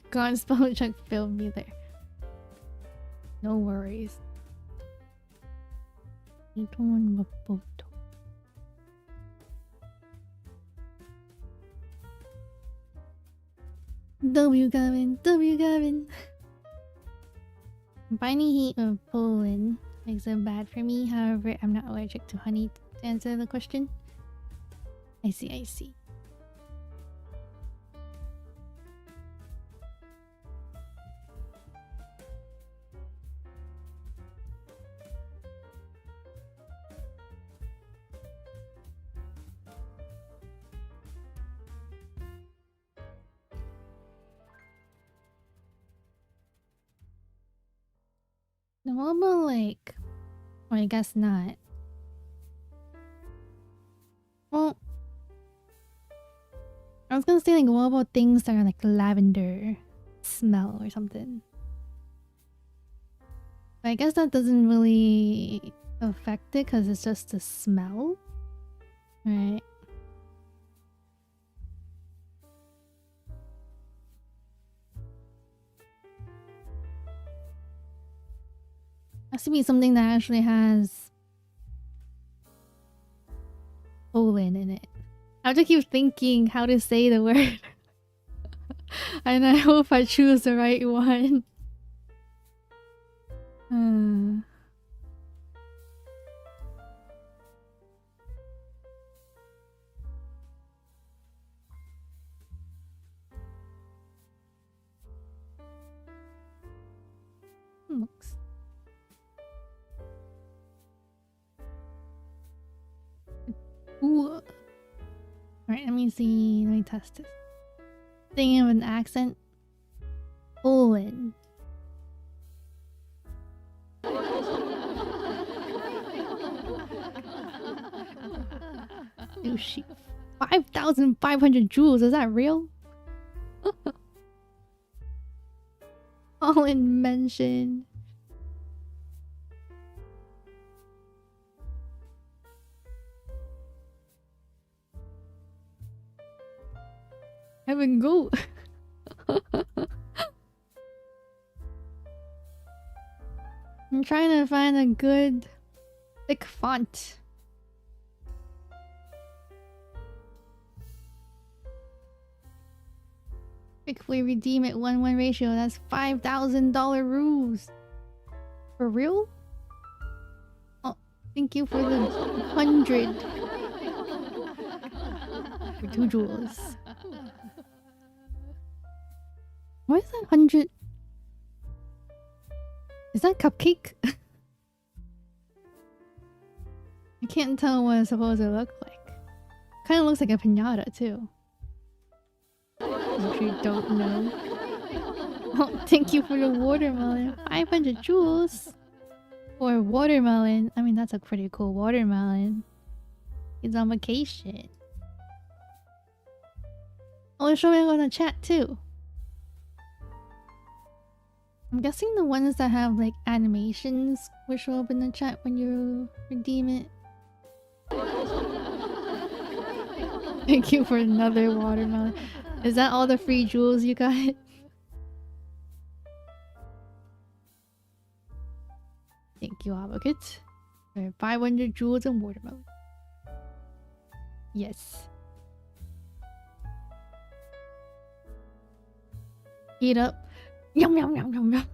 God, spell check filmed me there. No worries. W Gavin. Combining heat of pollen makes it bad for me. However, I'm not allergic to honey, to answer the question. I see. No, what about like... Or I guess not. Well... I was gonna say like, what about things that are like lavender smell or something? But I guess that doesn't really affect it because it's just the smell. Right. Has to be something that actually has pollen in it. I have to keep thinking how to say the word. And I hope I choose the right one. Looks. Ooh. Alright, let me see. Let me test this. Thinking of an accent. Poland. Sushi. 5,500 joules. Is that real? All in mention. Heaven go. I'm trying to find a good thick font. Quickly redeem it 1-1 ratio. That's $5,000 rules. For real? Oh, thank you for the 100. For 2 joules. Why is that 100? Is that cupcake? I can't tell what it's supposed to look like. Kind of looks like a piñata too. If you don't know. Oh, thank you for the watermelon. 500 joules for watermelon. I mean, that's a pretty cool watermelon. He's on vacation. Oh, show me on the chat too. I'm guessing the ones that have like animations will show up in the chat when you redeem it. Thank you for another watermelon. Is that all the free joules you got? Thank you, Advocate. For 500 joules and watermelon. Yes. Eat up. Yum yum yum yum yum.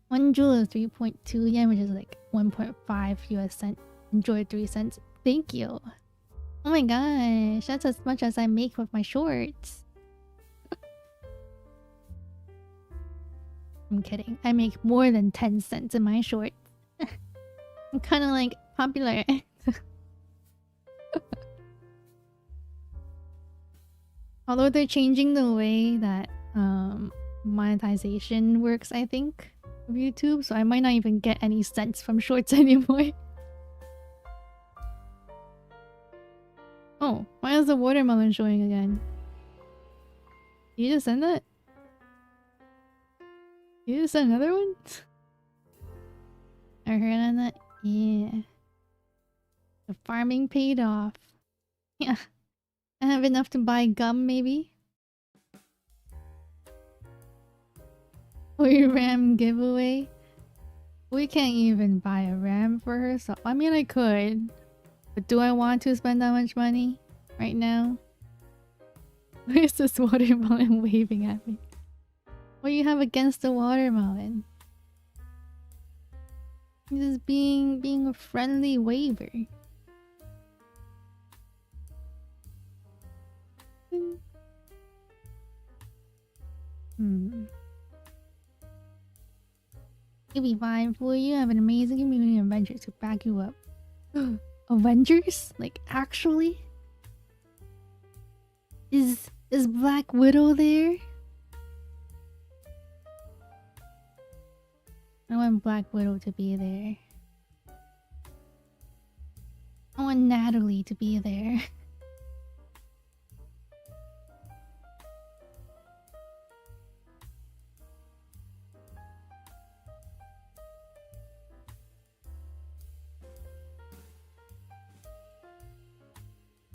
1 joule is 3.2 yen, which is like 1.5 US cent. Enjoy 3 cents. Thank you. Oh my gosh, that's as much as I make with my shorts. I'm kidding. I make more than 10 cents in my shorts. I'm kind of like popular. Although they're changing the way that monetization works, I think, of YouTube, so I might not even get any cents from shorts anymore. Oh, why is the watermelon showing again? You just send that? You just send another one? I heard on that? Yeah. The farming paid off. Yeah. I have enough to buy gum, maybe? We RAM giveaway? We can't even buy a RAM for her, so I mean I could. But do I want to spend that much money right now? Why is this watermelon waving at me? What do you have against the watermelon? He's just being a friendly waver. It'll be fine for you. Have an amazing community of Avengers to back you up. Avengers? Like, actually? Is Black Widow there? I want Black Widow to be there. I want Natalie to be there.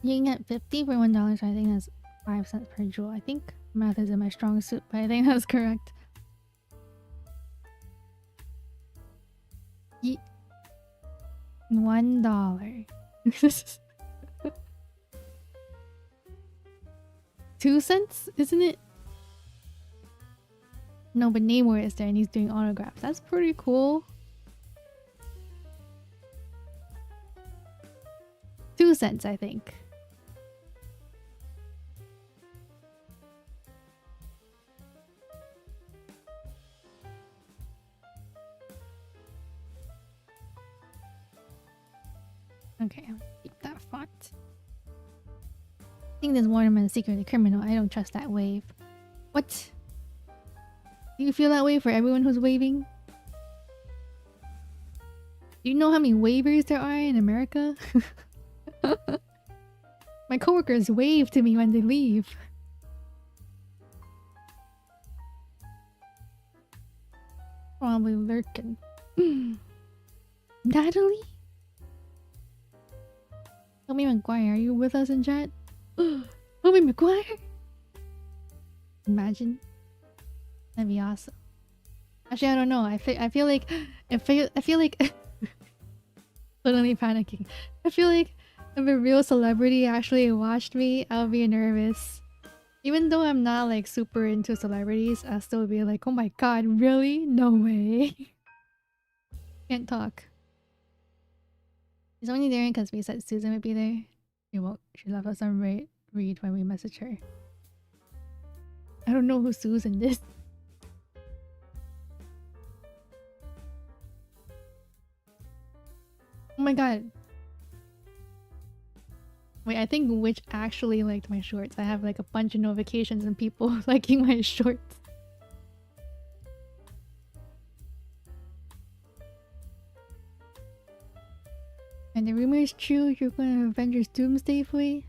You can get 50 for $1, so I think that's 5 cents per joule. I think math isn't my strong suit, but I think that's correct. $1. 2 cents, isn't it? No, but Namor is there and he's doing autographs. That's pretty cool. 2 cents, I think. Okay, I'll keep that font. I think this Waterman is secretly criminal. I don't trust that wave. What? Do you feel that way for everyone who's waving? Do you know how many waivers there are in America? My coworkers wave to me when they leave. Probably lurking. Natalie? Tommy McGuire, are you with us in chat? Tommy McGuire? Imagine. That'd be awesome. Actually, I don't know. I feel like totally panicking. I feel like if a real celebrity actually watched me, I'll be nervous. Even though I'm not like super into celebrities, I'll still be like, oh my god, really? No way. Can't talk. She's only there because we said Susan would be there. She won't. She left us on read when we message her. I don't know who Susan is. Oh my god. Wait, I think Witch actually liked my shorts. I have like a bunch of notifications and people liking my shorts. And the rumor is true, you're going to Avengers Doomsday Flee?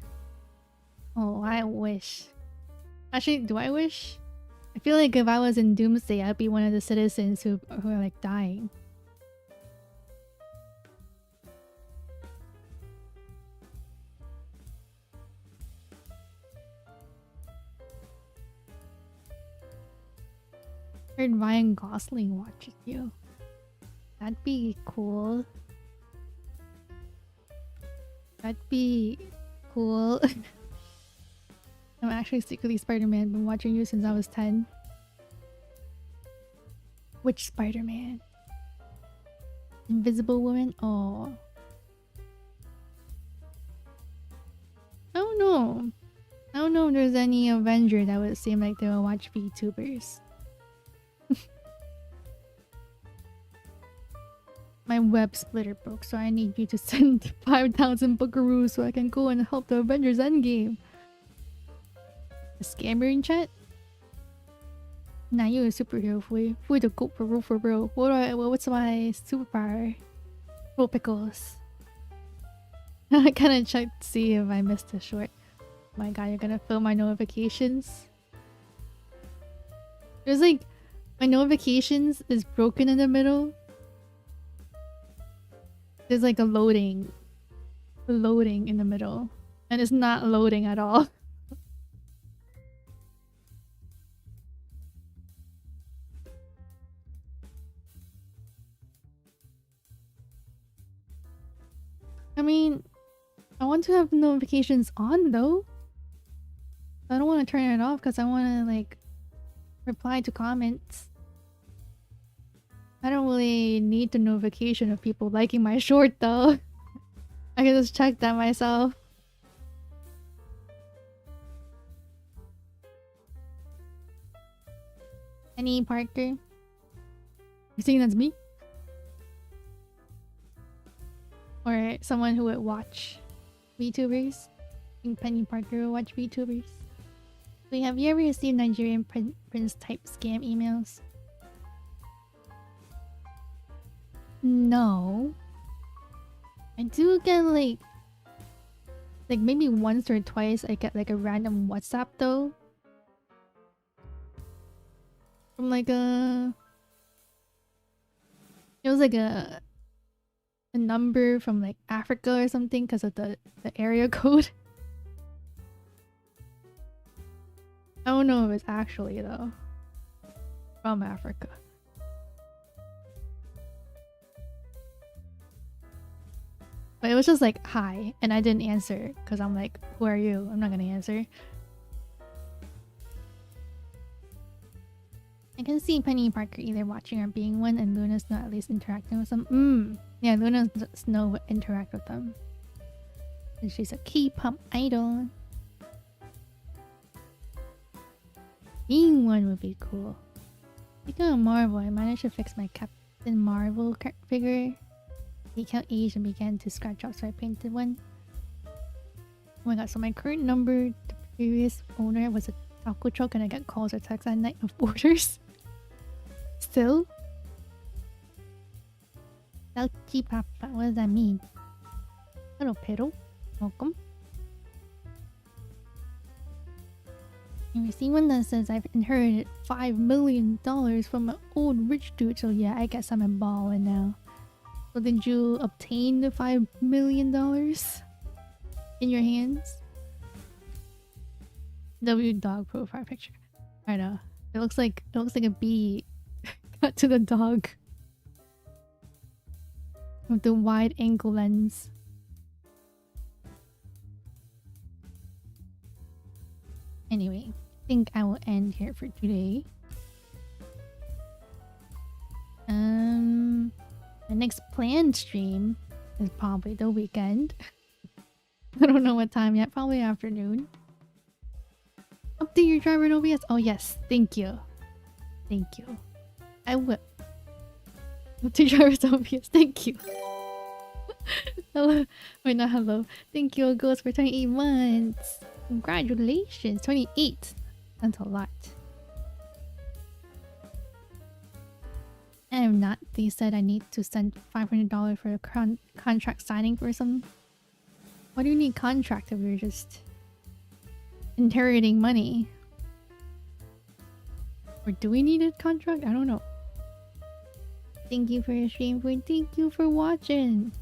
Oh, I wish. Actually, do I wish? I feel like if I was in Doomsday, I'd be one of the citizens who are like dying. Heard Ryan Gosling watches you. That'd be cool. That'd be cool. I'm actually secretly Spider-Man. Been watching you since I was 10. Which Spider-Man? Invisible Woman? Oh. I don't know. I don't know if there's any Avenger that would seem like they will watch VTubers. My web splitter broke, so I need you to send 5,000 buckaroos so I can go and help the Avengers Endgame. A scammer in chat? Nah, you're a superhero. Fui the goat for real. What's my superpower? Roll pickles. I kinda checked to see if I missed a short. My god, you're gonna fill my notifications? There's like... My notifications is broken in the middle. There's like a loading in the middle, and it's not loading at all. I mean, I want to have notifications on though. I don't want to turn it off because I want to like reply to comments. I don't really need the notification of people liking my short though. I can just check that myself. Penny Parker? You think that's me? Or someone who would watch VTubers? I think Penny Parker would watch VTubers. Wait, have you ever received Nigerian prince type scam emails? No. I do get like maybe once or twice I get like a random WhatsApp though. From like it was like a number from like Africa or something because of the area code. I don't know if it's actually though from Africa. But it was just like hi, and I didn't answer because I'm like, who are you? I'm not gonna answer. I can see Penny Parker either watching or being one, and Luna Snow at least interacting with them. Yeah, Luna Snow would interact with them. And she's a K-pop idol. Being one would be cool. Speaking of Marvel, I managed to fix my Captain Marvel figure. He got aged and began to scratch up, so I painted one. Oh my god, so my current number, the previous owner was a taco truck, and I got calls or texts at night of orders. Still? Salchi Papa, what does that mean? Hello, Pero. Welcome. And we see one that says I've inherited $5 million from an old rich dude, so yeah, I guess I'm a baller now. So did you obtain the $5 million in your hands? W dog profile picture. I know. It looks like a bee cut to the dog with the wide angle lens. Anyway, I think I will end here for today. The next planned stream is probably the weekend. I don't know what time yet. Probably afternoon. Update your driver in OBS. Oh yes, thank you. Thank you. I will. Update driver's OBS. Thank you. Hello. Wait, not hello. Thank you, Ghost, for 28 months. Congratulations. 28. That's a lot. I am not. They said I need to send $500 for a contract signing for some. Why do you need contract if you're just inheriting money? Or do we need a contract? I don't know. Thank you for your stream. Thank you for watching.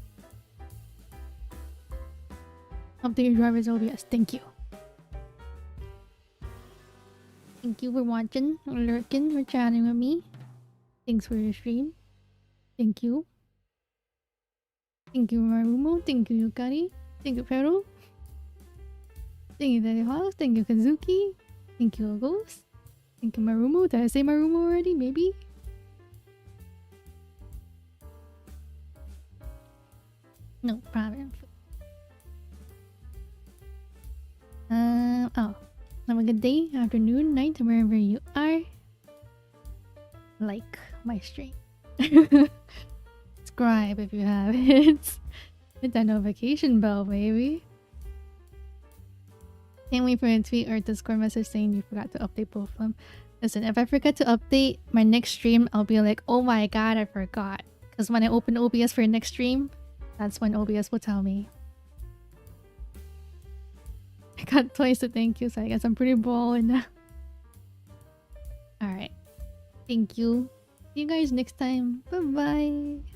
Update your driver's OBS. Thank you. Thank you for watching, or lurking, or chatting with me. Thanks for your stream. Thank you. Thank you, Marumo. Thank you, Yukari. Thank you, Pero. Thank you, Daddy Hawks. Thank you, Kazuki. Thank you, Ghost. Thank you, Marumo. Did I say Marumo already? Maybe? No problem. Oh. Have a good day, afternoon, night, wherever you are. Like my stream. Subscribe if you haven't. Hit that notification bell, baby. Can't wait for a tweet or a Discord message saying you forgot to update both of them. Listen, if I forget to update my next stream, I'll be like, oh my god, I forgot. Because when I open OBS for next stream, that's when OBS will tell me. I got twice to thank you, so I guess I'm pretty balling now. Alright. Thank you. See you guys next time. Bye bye.